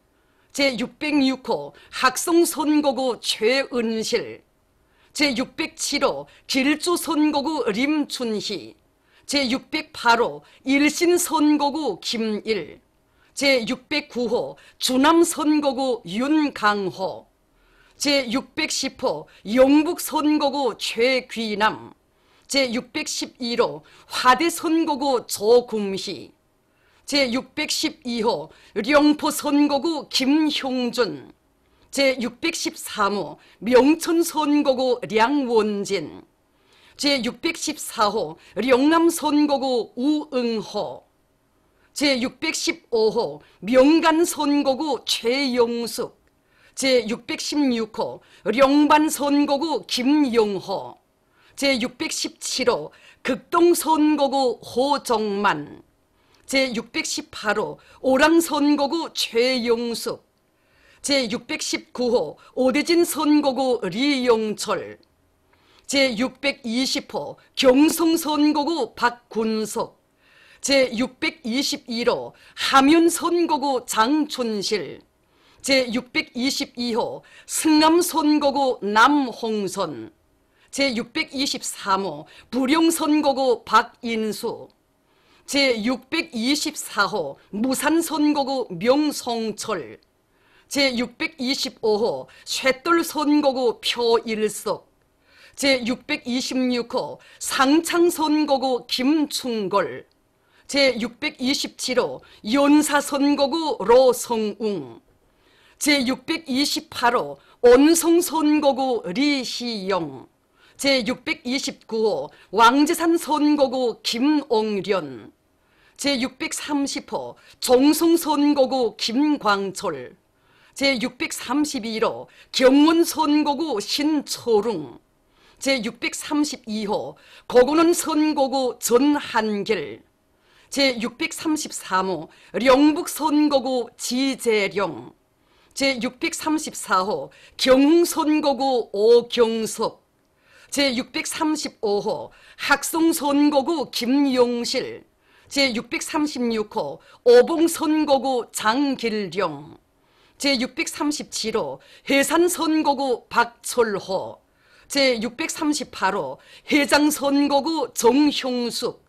제606호 학성선거구 최은실, 제607호 길주선거구 림춘희, 제608호 일신선거구 김일, 제609호 주남선거구 윤강호, 제610호 영북선거구 최귀남, 제611호 화대선거구 조금희, 제612호 령포선거구 김형준, 제613호 명천선거구 량원진, 제614호 령남선거구 우응호, 제615호 명간선거구 최영숙, 제616호 령반선거구 김영호, 제617호 극동선거구 호정만, 제618호 오랑선거구 최영숙, 제619호 오대진 선거구 리영철, 제620호 경성선거구 박군석, 제621호 함윤선거구 장춘실, 제622호 승남선거구 남홍선, 제623호 부령선거구 박인수, 제624호 무산선거구 명성철, 제625호 쇠돌선거구 표일석, 제626호 상창선거구 김충걸, 제627호 연사선거구 로성웅, 제628호 온성선거구 리희영, 제629호 왕제산 선거구 김옥련, 제630호 종성선거구 김광철, 제631호 경원선거구 신초룽, 제632호 고군원 선거구 전한길, 제633호 령북선거구 지재령, 제634호 경흥선거구 오경석, 제635호 학성선거구 김용실, 제636호 오봉선거구 장길령, 제637호 해산선거구 박철호, 제638호 해장선거구 정형숙,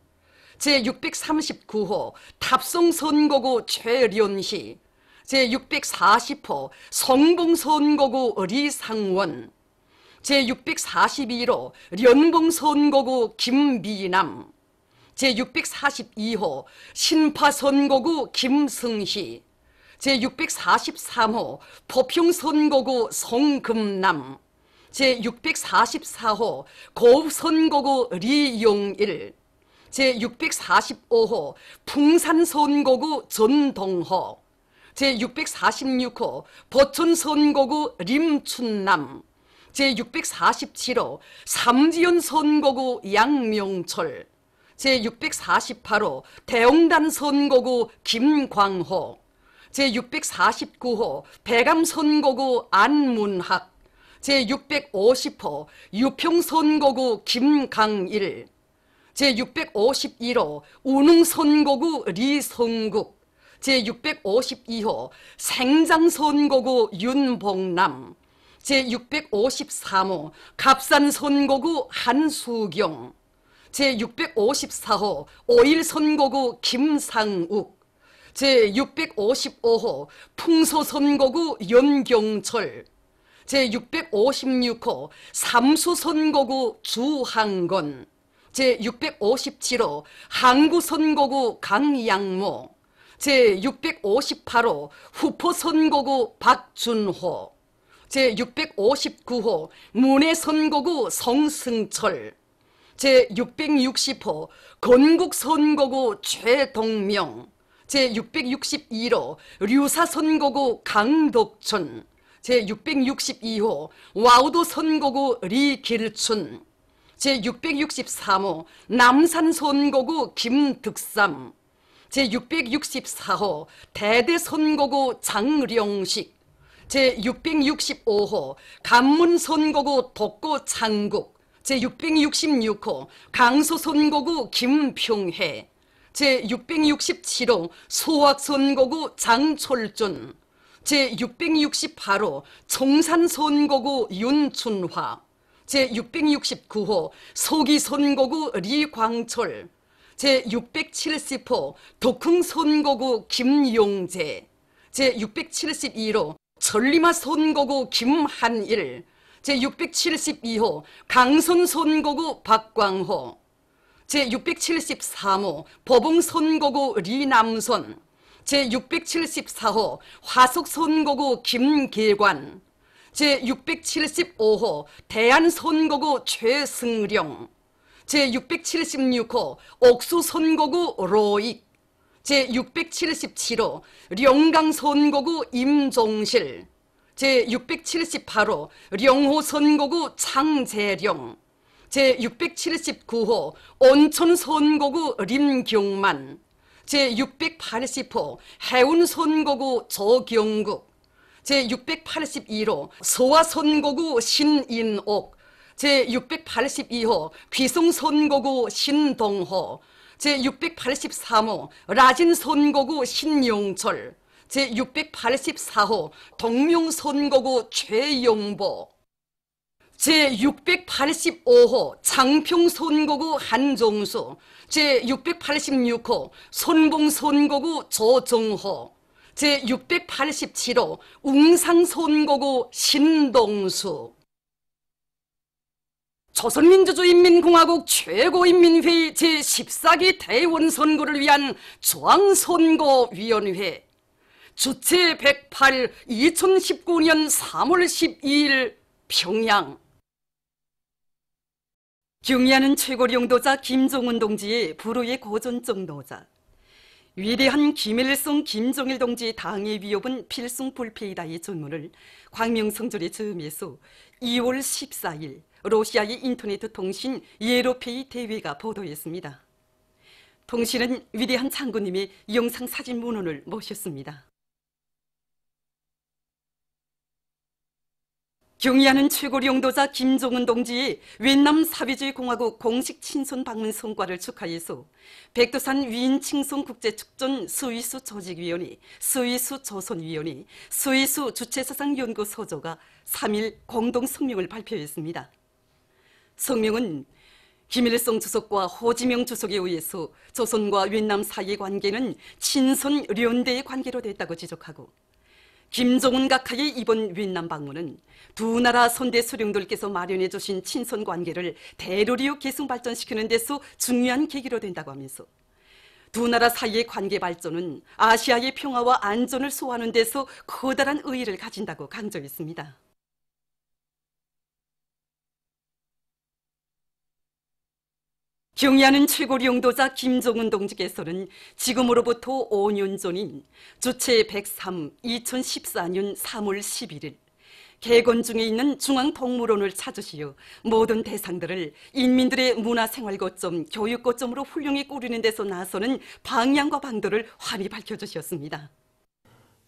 제639호 탑송선거구 최련희, 제640호 성봉선거구 리상원, 제641호 련봉선거구 김미남, 제642호 신파선거구 김승희, 제643호 포평선거구 송금남, 제644호 고읍선거구 리용일, 제645호 풍산선거구 전동호, 제646호 보천선거구 림춘남, 제647호 삼지연 선거구 양명철, 제648호 대웅단 선거구 김광호, 제649호 배감 선거구 안문학, 제650호 유평 선거구 김강일, 제651호 운흥 선거구 리성국, 제652호 생장 선거구 윤봉남, 제653호 갑산 선거구 한수경, 제654호 5.1 선거구 김상욱, 제655호 풍소 선거구 연경철, 제656호 삼수 선거구 주항건, 제657호 항구 선거구 강양모, 제658호 후포 선거구 박준호, 제659호 문해 선거구 성승철, 제660호 건국 선거구 최동명, 제661호 류사 선거구 강덕춘, 제662호 와우도 선거구 리길춘, 제663호 남산 선거구 김득삼, 제664호 대대 선거구 장령식, 제665호 간문 선거구 독고 창국, 제666호 강서 선거구 김평해, 제667호 소학 선거구 장철준, 제668호 청산 선거구 윤춘화, 제669호 소기 선거구 리광철, 제670호 독흥 선거구 김용재, 제671호 천리마 선거구 김한일, 제672호 강선 선거구 박광호, 제673호 법흥 선거구 리남선, 제674호 화속 선거구 김계관, 제675호 대안 선거구 최승령, 제676호 옥수 선거구 로익, 제677호 령강 선거구 임종실, 제678호 령호 선거구 창재령, 제679호 온천 선거구 림경만, 제680호 해운 선거구 조경국, 제681호 소화 선거구 신인옥, 제682호 귀성 선거구 신동호, 제683호 라진 선거구 신용철, 제684호 동명 선거구 최영보, 제685호 장평 선거구 한종수, 제686호 손봉 선거구 조정호, 제687호 웅상 선거구 신동수. 조선민주주의인민공화국 최고인민회의 제14기 대원선거를 위한 중앙선거위원회 주최 108 2019년 3월 12일 평양. 경의하는 최고領導자 김정은 동지의 불후의 고전적 노자, 위대한 김일성 김정일 동지 당의 위협은 필승불패이다의 전문을 광명성절의 즈음에서 2월 14일 러시아의 인터넷 통신 예로페이 대회가 보도했습니다. 통신은 위대한 장군님의 영상 사진 문헌을 모셨습니다. 경의하는 최고領導자 김정은 동지의 윈남 사회주의 공화국 공식 친선 방문 성과를 축하해서 백두산 위인 칭송 국제축전 스위스 조직위원회, 스위스 조선위원회, 스위스 주체사상연구소조가 3일 공동 성명을 발표했습니다. 성명은 김일성 주석과 호지명 주석에 의해서 조선과 윈남 사이의 관계는 친선 련대의 관계로 됐다고 지적하고, 김정은 각하의 이번 윈남 방문은 두 나라 선대 수령들께서 마련해 주신 친선 관계를 대로리로 계승 발전시키는 데서 중요한 계기로 된다고 하면서, 두 나라 사이의 관계 발전은 아시아의 평화와 안전을 수호하는 데서 커다란 의의를 가진다고 강조했습니다. 경의하는 최고領導자 김정은 동지께서는 지금으로부터 5년 전인 주체 103 2014년 3월 11일 개건 중에 있는 중앙동물원을 찾으시어 모든 대상들을 인민들의 문화생활 거점, 교육 거점으로 훌륭히 꾸리는 데서 나서는 방향과 방도를 환히 밝혀주셨습니다.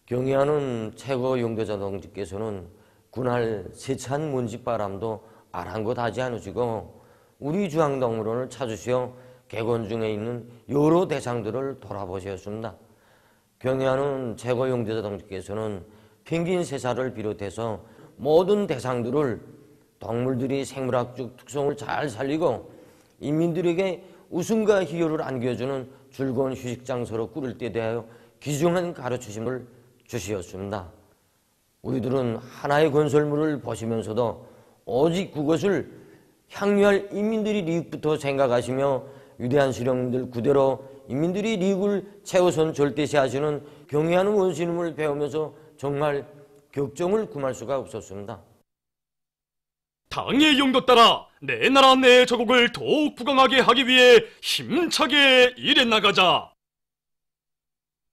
경의하는 최고 용도자 동지께서는 군할 세찬 문집바람도 아랑곳하지 않으시고 우리 중앙동물원을 찾으시어 개건 중에 있는 여러 대상들을 돌아보셨습니다. 경의하는 최고 용도자 동지께서는 펭귄 세사를 비롯해서 모든 대상들을 동물들이 생물학적 특성을 잘 살리고 인민들에게 웃음과 희열을 안겨주는 즐거운 휴식 장소로 꾸릴 때 대하여 귀중한 가르치심을 주시었습니다. 우리들은 하나의 건설물을 보시면서도 오직 그것을 향유할 인민들의利益부터 생각하시며 위대한 수령들 그대로 인민들의利益을 최우선 절대시하시는 경의하는 원신임을 배우면서 정말 격정을 금할 수가 없었습니다. 당의 용도 따라 내 나라 내 조국을 더욱 부강하게 하기 위해 힘차게 일해 나가자.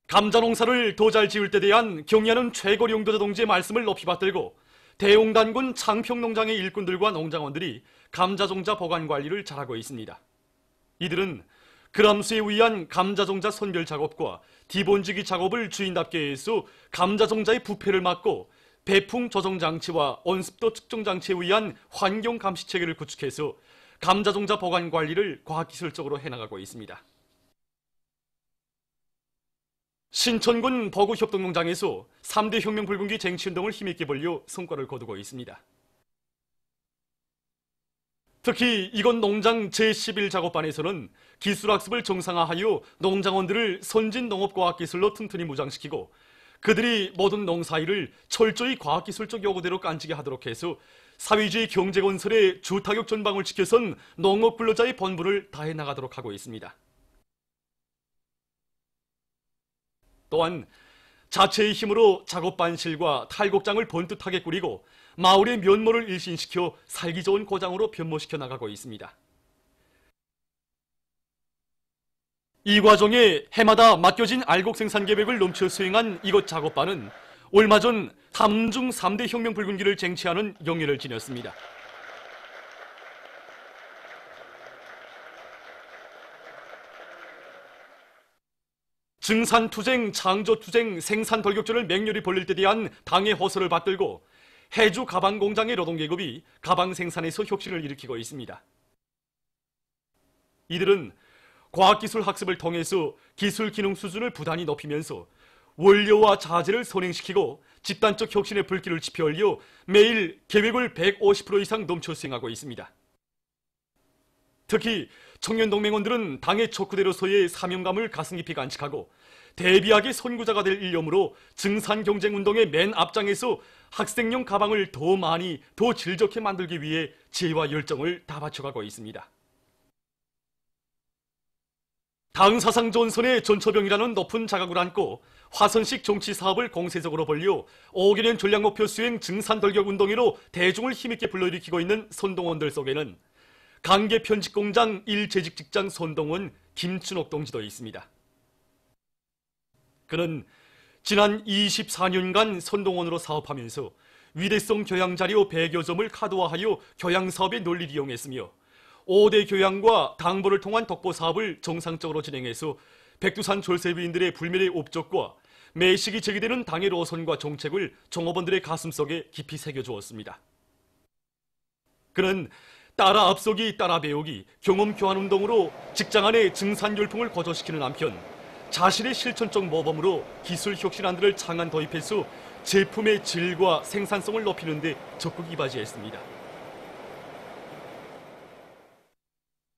감자 농사를 더 잘 지을 때 대한 경의하는 최고 용도자 동지의 말씀을 높이 받들고 대웅단군 창평농장의 일꾼들과 농장원들이 감자종자 보관 관리를 잘하고 있습니다. 이들은 그람수에 의한 감자종자 선별 작업과 디본지기 작업을 주인답게 해서 감자종자의 부패를 막고 배풍 조정 장치와 온습도 측정 장치에 의한 환경 감시 체계를 구축해서 감자종자 보관 관리를 과학기술적으로 해나가고 있습니다. 신천군 버구협동농장에서 3대 혁명 불군기 쟁취운동을 힘있게 벌려 성과를 거두고 있습니다. 특히 이곳 농장 제11 작업반에서는 기술학습을 정상화하여 농장원들을 선진 농업과학기술로 튼튼히 무장시키고 그들이 모든 농사일을 철저히 과학기술적 요구대로 깐지게 하도록 해서 사회주의 경제건설의 주타격 전방을 지켜선 농업근로자의 본분을 다해 나가도록 하고 있습니다. 또한 자체의 힘으로 작업반실과 탈곡장을 번듯하게 꾸리고 마을의 면모를 일신시켜 살기 좋은 고장으로 변모시켜 나가고 있습니다. 이 과정에 해마다 맡겨진 알곡 생산 계획을 넘쳐 수행한 이곳 작업반은 얼마 전 삼중 3대 혁명 불군기를 쟁취하는 영예를 지녔습니다. 증산투쟁, 창조투쟁, 생산돌격전을 맹렬히 벌릴 때 대한 당의 호소를 받들고 해주 가방공장의 노동계급이 가방 생산에서 혁신을 일으키고 있습니다. 이들은 과학기술 학습을 통해서 기술 기능 수준을 부단히 높이면서 원료와 자재를 선행시키고 집단적 혁신의 불길을 지펴올려 매일 계획을 150% 이상 넘쳐 수행하고 있습니다. 특히 청년동맹원들은 당의 척후대로서의 사명감을 가슴 깊이 간직하고 대비하게 선구자가 될 일념으로 증산경쟁운동의 맨 앞장에서 학생용 가방을 더 많이, 더 질 좋게 만들기 위해 지혜와 열정을 다 바쳐가고 있습니다. 당 사상 전선의 전처병이라는 높은 자각을 안고 화선식 정치 사업을 공세적으로 벌려 5개년 전략목표 수행 증산돌격운동회로 대중을 힘있게 불러일으키고 있는 선동원들 속에는 강계 편집공장 1재직 직장 선동원 김춘옥 동지도 있습니다. 그는 지난 24년간 선동원으로 사업하면서 위대성 교양 자료 100여 점을 카드화하여 교양 사업에 널리 이용했으며 5대 교양과 당부를 통한 독보 사업을 정상적으로 진행해서 백두산 졸세부인들의 불멸의 업적과 매시기 제기되는 당의 노선과 정책을 종업원들의 가슴속에 깊이 새겨주었습니다. 그는 따라 앞서기, 따라 배우기, 경험 교환 운동으로 직장 안의 증산 열풍을 고조시키는 한편 자신의 실천적 모범으로 기술 혁신안들을 창안 도입해서 제품의 질과 생산성을 높이는 데 적극 이바지했습니다.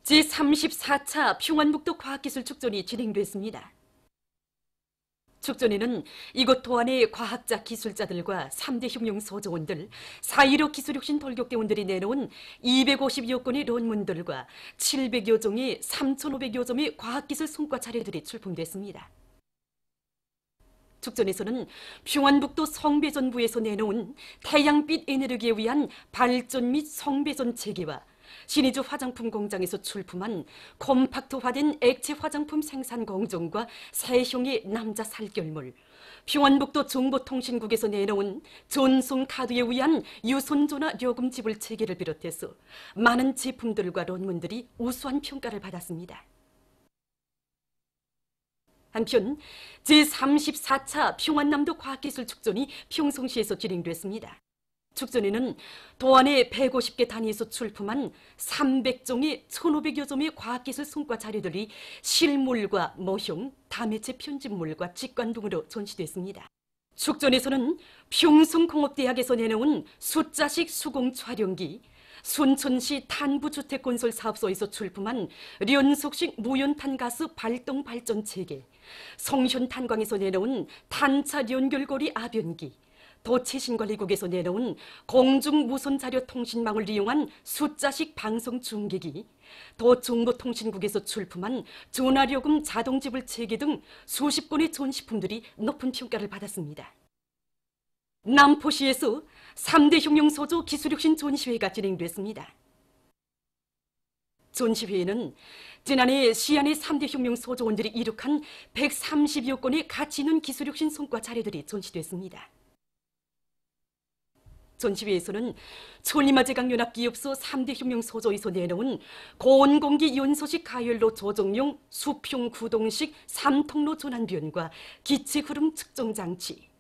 제34차 평안북도 과학기술 축전이 진행됐습니다. 축전에는 이곳 도안의 과학자 기술자들과 3대 혁명 소조원들, 4.15 기술혁신 돌격대원들이 내놓은 250여 건의論문들과 700여 종의 3,500여 점의 과학기술 성과 자료들이 출품됐습니다. 축전에서는 평안북도 성배전부에서 내놓은 태양빛 에너지에 위한 발전 및 성배전 체계와 신의주 화장품 공장에서 출품한 콤팍트화된 액체 화장품 생산 공정과 세형의 남자 살결물, 평안북도 정보통신국에서 내놓은 전송 카드에 의한 유선전화 요금지불 체계를 비롯해서 많은 제품들과 논문들이 우수한 평가를 받았습니다. 한편 제34차 평안남도 과학기술축전이 평성시에서 진행됐습니다. 축전에는 도안의 150개 단위에서 출품한 300종의 1,500여 점의 과학기술 성과 자료들이 실물과 모형, 다매체 편집물과 직관 등으로 전시됐습니다. 축전에서는 평성공업대학에서 내놓은 숫자식 수공 촬영기, 순천시 탄부주택건설사업소에서 출품한 연속식 무연탄가스 발동 발전 체계, 성현탄광에서 내놓은 탄차 연결고리 아변기, 도체신관리국에서 내놓은 공중무선자료통신망을 이용한 숫자식 방송 중계기, 도정보통신국에서 출품한 전화요금 자동지불 체계 등 수십 건의 전시품들이 높은 평가를 받았습니다. 남포시에서 3대 흉용소조 기술혁신 전시회가 진행됐습니다. 전시회에는 지난해 시안의 3대 흉용소조원들이 이룩한 130여 건의 가치 있는 기술혁신 성과 자료들이 전시됐습니다. 전시회에서는 천리마제강연합기업소 3대 흉용소조에서 내놓은 고온공기 연소식 가열로 조정용 수평 구동식 3통로 전환변과 기체흐름 측정장치,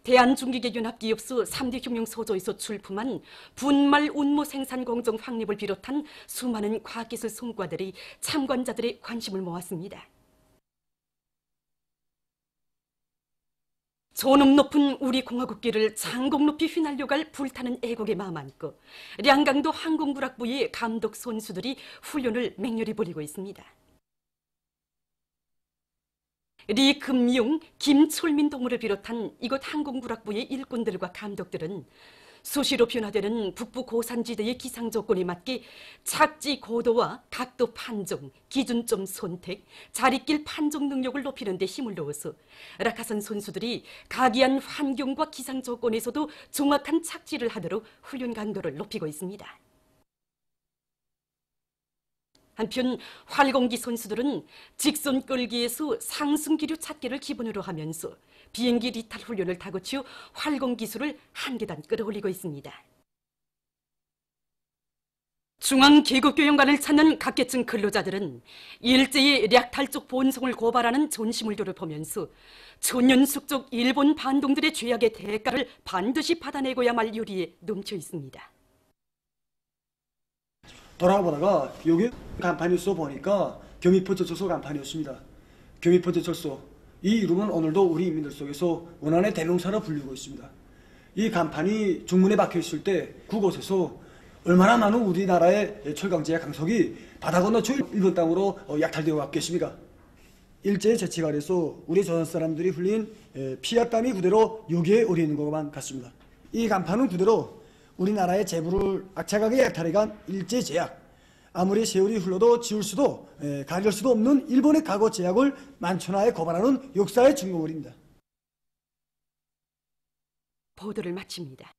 대한중기계연합기업소 3대 흉용소조에서 출품한 분말 운모 생산 공정 확립을 비롯한 수많은 과학기술 성과들이 참관자들의 관심을 모았습니다. 존엄 높은 우리 공화국기를 장곡 높이 휘날려갈 불타는 애국의 마음 안고 량강도 항공구락부의 감독 선수들이 훈련을 맹렬히 벌이고 있습니다. 리금용, 김철민 동무를 비롯한 이곳 항공구락부의 일꾼들과 감독들은 수시로 변화되는 북부 고산지대의 기상 조건에 맞게 착지 고도와 각도 판정, 기준점 선택, 자리길 판정 능력을 높이는 데 힘을 넣어서 라카산 선수들이 각이한 환경과 기상 조건에서도 정확한 착지를 하도록 훈련 강도를 높이고 있습니다. 한편 활공기 선수들은 직선 끌기에서 상승 기류 찾기를 기본으로 하면서 비행기 리탈 훈련을 다고치어 활공 기술을 한 계단 끌어올리고 있습니다. 중앙계급교연관을 찾는 각계층 근로자들은 일제의 략탈적 본성을 고발하는 전시물들을 보면서 천년숙적 일본 반동들의 죄악의 대가를 반드시 받아내고야 말 요리에 넘쳐 있습니다. 돌아보다가 여기 간판이 써 보니까 경의포제철소 간판이었습니다. 경의포제철소, 이 이름은 오늘도 우리 인민들 속에서 원한의 대명사로 불리고 있습니다. 이 간판이 중문에 박혀 있을 때 그곳에서 얼마나 많은 우리나라의 철강제약 강석이 바다 건너 저 일본 땅으로 약탈되어 왔겠습니까? 일제의 재치 아래서 우리 조선 사람들이 흘린 피와 땀이 그대로 여기에 어려 있는 것만 같습니다. 이 간판은 그대로 우리나라의 재부를 악착하게 약탈해간 일제 제약, 아무리 세월이 흘러도 지울 수도 가릴 수도 없는 일본의 과거 제약을 만천하에 고발하는 역사의 증거물입니다. 보도를 마칩니다.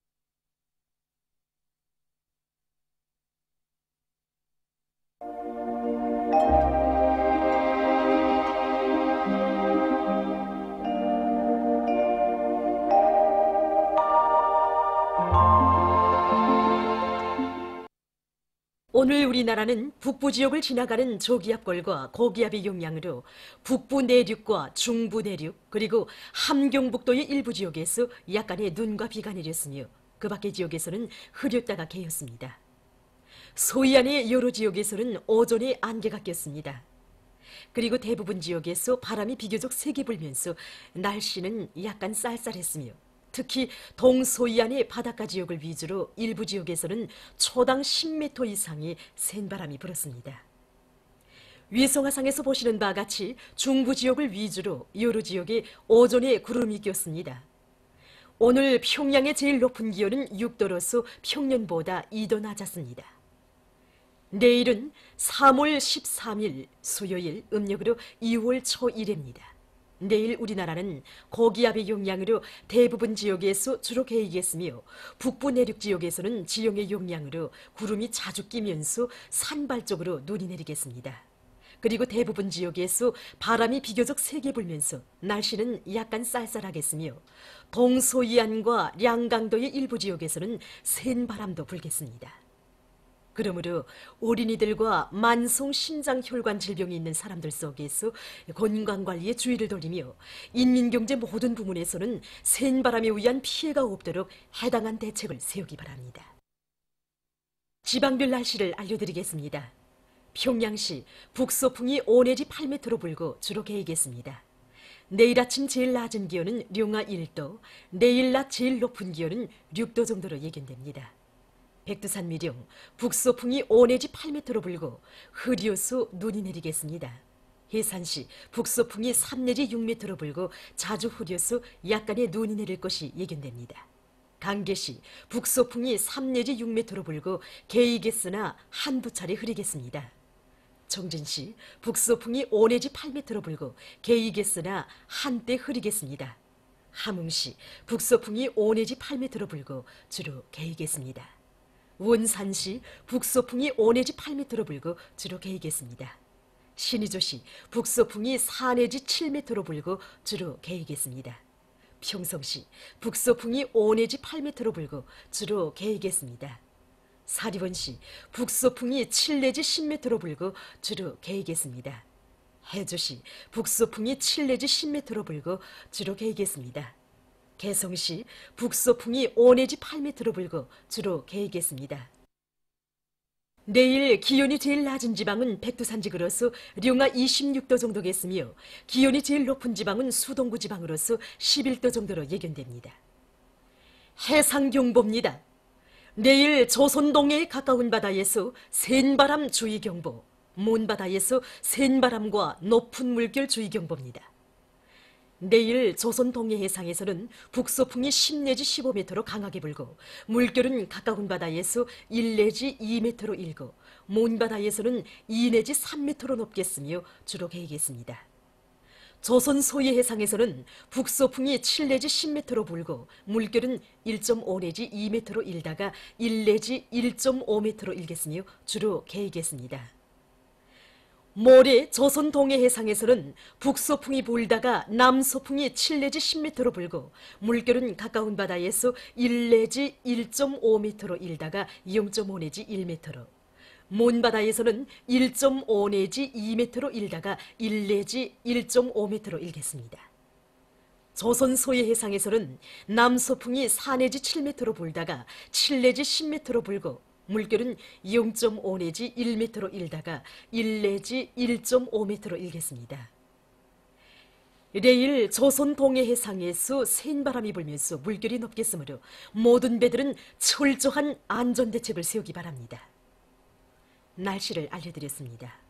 오늘 우리나라는 북부 지역을 지나가는 저기압골과 고기압의 영향으로 북부 내륙과 중부 내륙 그리고 함경북도의 일부 지역에서 약간의 눈과 비가 내렸으며 그 밖의 지역에서는 흐렸다가 개었습니다. 소이안의 여러 지역에서는 오전에 안개가 꼈습니다. 그리고 대부분 지역에서 바람이 비교적 세게 불면서 날씨는 약간 쌀쌀했으며 특히 동소이안의 바닷가 지역을 위주로 일부 지역에서는 초당 10m 이상의 센 바람이 불었습니다. 위성화상에서 보시는 바와 같이 중부 지역을 위주로 여러 지역에 오전에 구름이 꼈습니다. 오늘 평양의 제일 높은 기온은 6도로서 평년보다 2도 낮았습니다. 내일은 3월 13일 수요일 음력으로 2월 초 1회입니다. 내일 우리나라는 고기압의 영향으로 대부분 지역에서 주로 개이겠으며 북부 내륙 지역에서는 지형의 영향으로 구름이 자주 끼면서 산발적으로 눈이 내리겠습니다. 그리고 대부분 지역에서 바람이 비교적 세게 불면서 날씨는 약간 쌀쌀하겠으며 동서이안과 량강도의 일부 지역에서는 센 바람도 불겠습니다. 그러므로 어린이들과 만성 심장혈관 질병이 있는 사람들 속에서 건강관리에 주의를 돌리며 인민경제 모든 부문에서는 센 바람에 의한 피해가 없도록 해당한 대책을 세우기 바랍니다. 지방별 날씨를 알려드리겠습니다. 평양시 북서풍이 5 내지 8m로 불고 주로 개이겠습니다. 내일 아침 제일 낮은 기온은 룡아 1도, 내일 낮 제일 높은 기온은 6도 정도로 예견됩니다. 백두산 미령, 북서풍이 5 내지 8m로 불고 흐려서 눈이 내리겠습니다. 해산시 북서풍이 3 내지 6m로 불고 자주 흐려서 약간의 눈이 내릴 것이 예견됩니다. 강계시 북서풍이 3 내지 6m로 불고 개이겠으나 한두 차례 흐리겠습니다. 정진시 북서풍이 5 내지 8m로 불고 개이겠으나 한때 흐리겠습니다. 함흥시 북서풍이 5 내지 8m로 불고 주로 개이겠습니다. 원산시 북서풍이 5 내지 8m로 불고 주로 개이겠습니다. 신의조시 북서풍이 4 내지 7m로 불고 주로 개이겠습니다. 평성시 북서풍이 5 내지 8m로 불고 주로 개이겠습니다. 사리원시 북서풍이 7 내지 10m로 불고 주로 개이겠습니다. 해조시 북서풍이 7 내지 10m로 불고 주로 개이겠습니다. 개성시 북서풍이 5 내지 8m로 불고 주로 개이겠습니다. 내일 기온이 제일 낮은 지방은 백두산지구로서 룡아 26도 정도겠으며 기온이 제일 높은 지방은 수동구 지방으로서 11도 정도로 예견됩니다. 해상경보입니다. 내일 조선 동해에 가까운 바다에서 센바람 주의경보, 먼 바다에서 센바람과 높은 물결 주의경보입니다. 내일 조선 동해 해상에서는 북서풍이 10 내지 15m로 강하게 불고 물결은 가까운 바다에서 1 내지 2m로 일고 먼 바다에서는 2 내지 3m로 높겠으며 주로 개이겠습니다. 조선 소해 해상에서는 북서풍이 7 내지 10m로 불고 물결은 1.5 내지 2m로 일다가 1 내지 1.5m로 일겠으며 주로 개이겠습니다. 모레 조선 동해 해상에서는 북서풍이 불다가 남서풍이 7 내지 10m로 불고 물결은 가까운 바다에서 1 내지 1.5m로 일다가 0.5 내지 1m로 먼 바다에서는 1.5 내지 2m로 일다가 1 내지 1.5m로 일겠습니다. 조선 소해 해상에서는 남서풍이 4 내지 7m로 불다가 7 내지 10m로 불고 물결은 0.5 내지 1m로 일다가 1 내지 1.5m로 일겠습니다. 내일 조선 동해 해상에서 센 바람이 불면서 물결이 높겠으므로 모든 배들은 철저한 안전대책을 세우기 바랍니다. 날씨를 알려드렸습니다.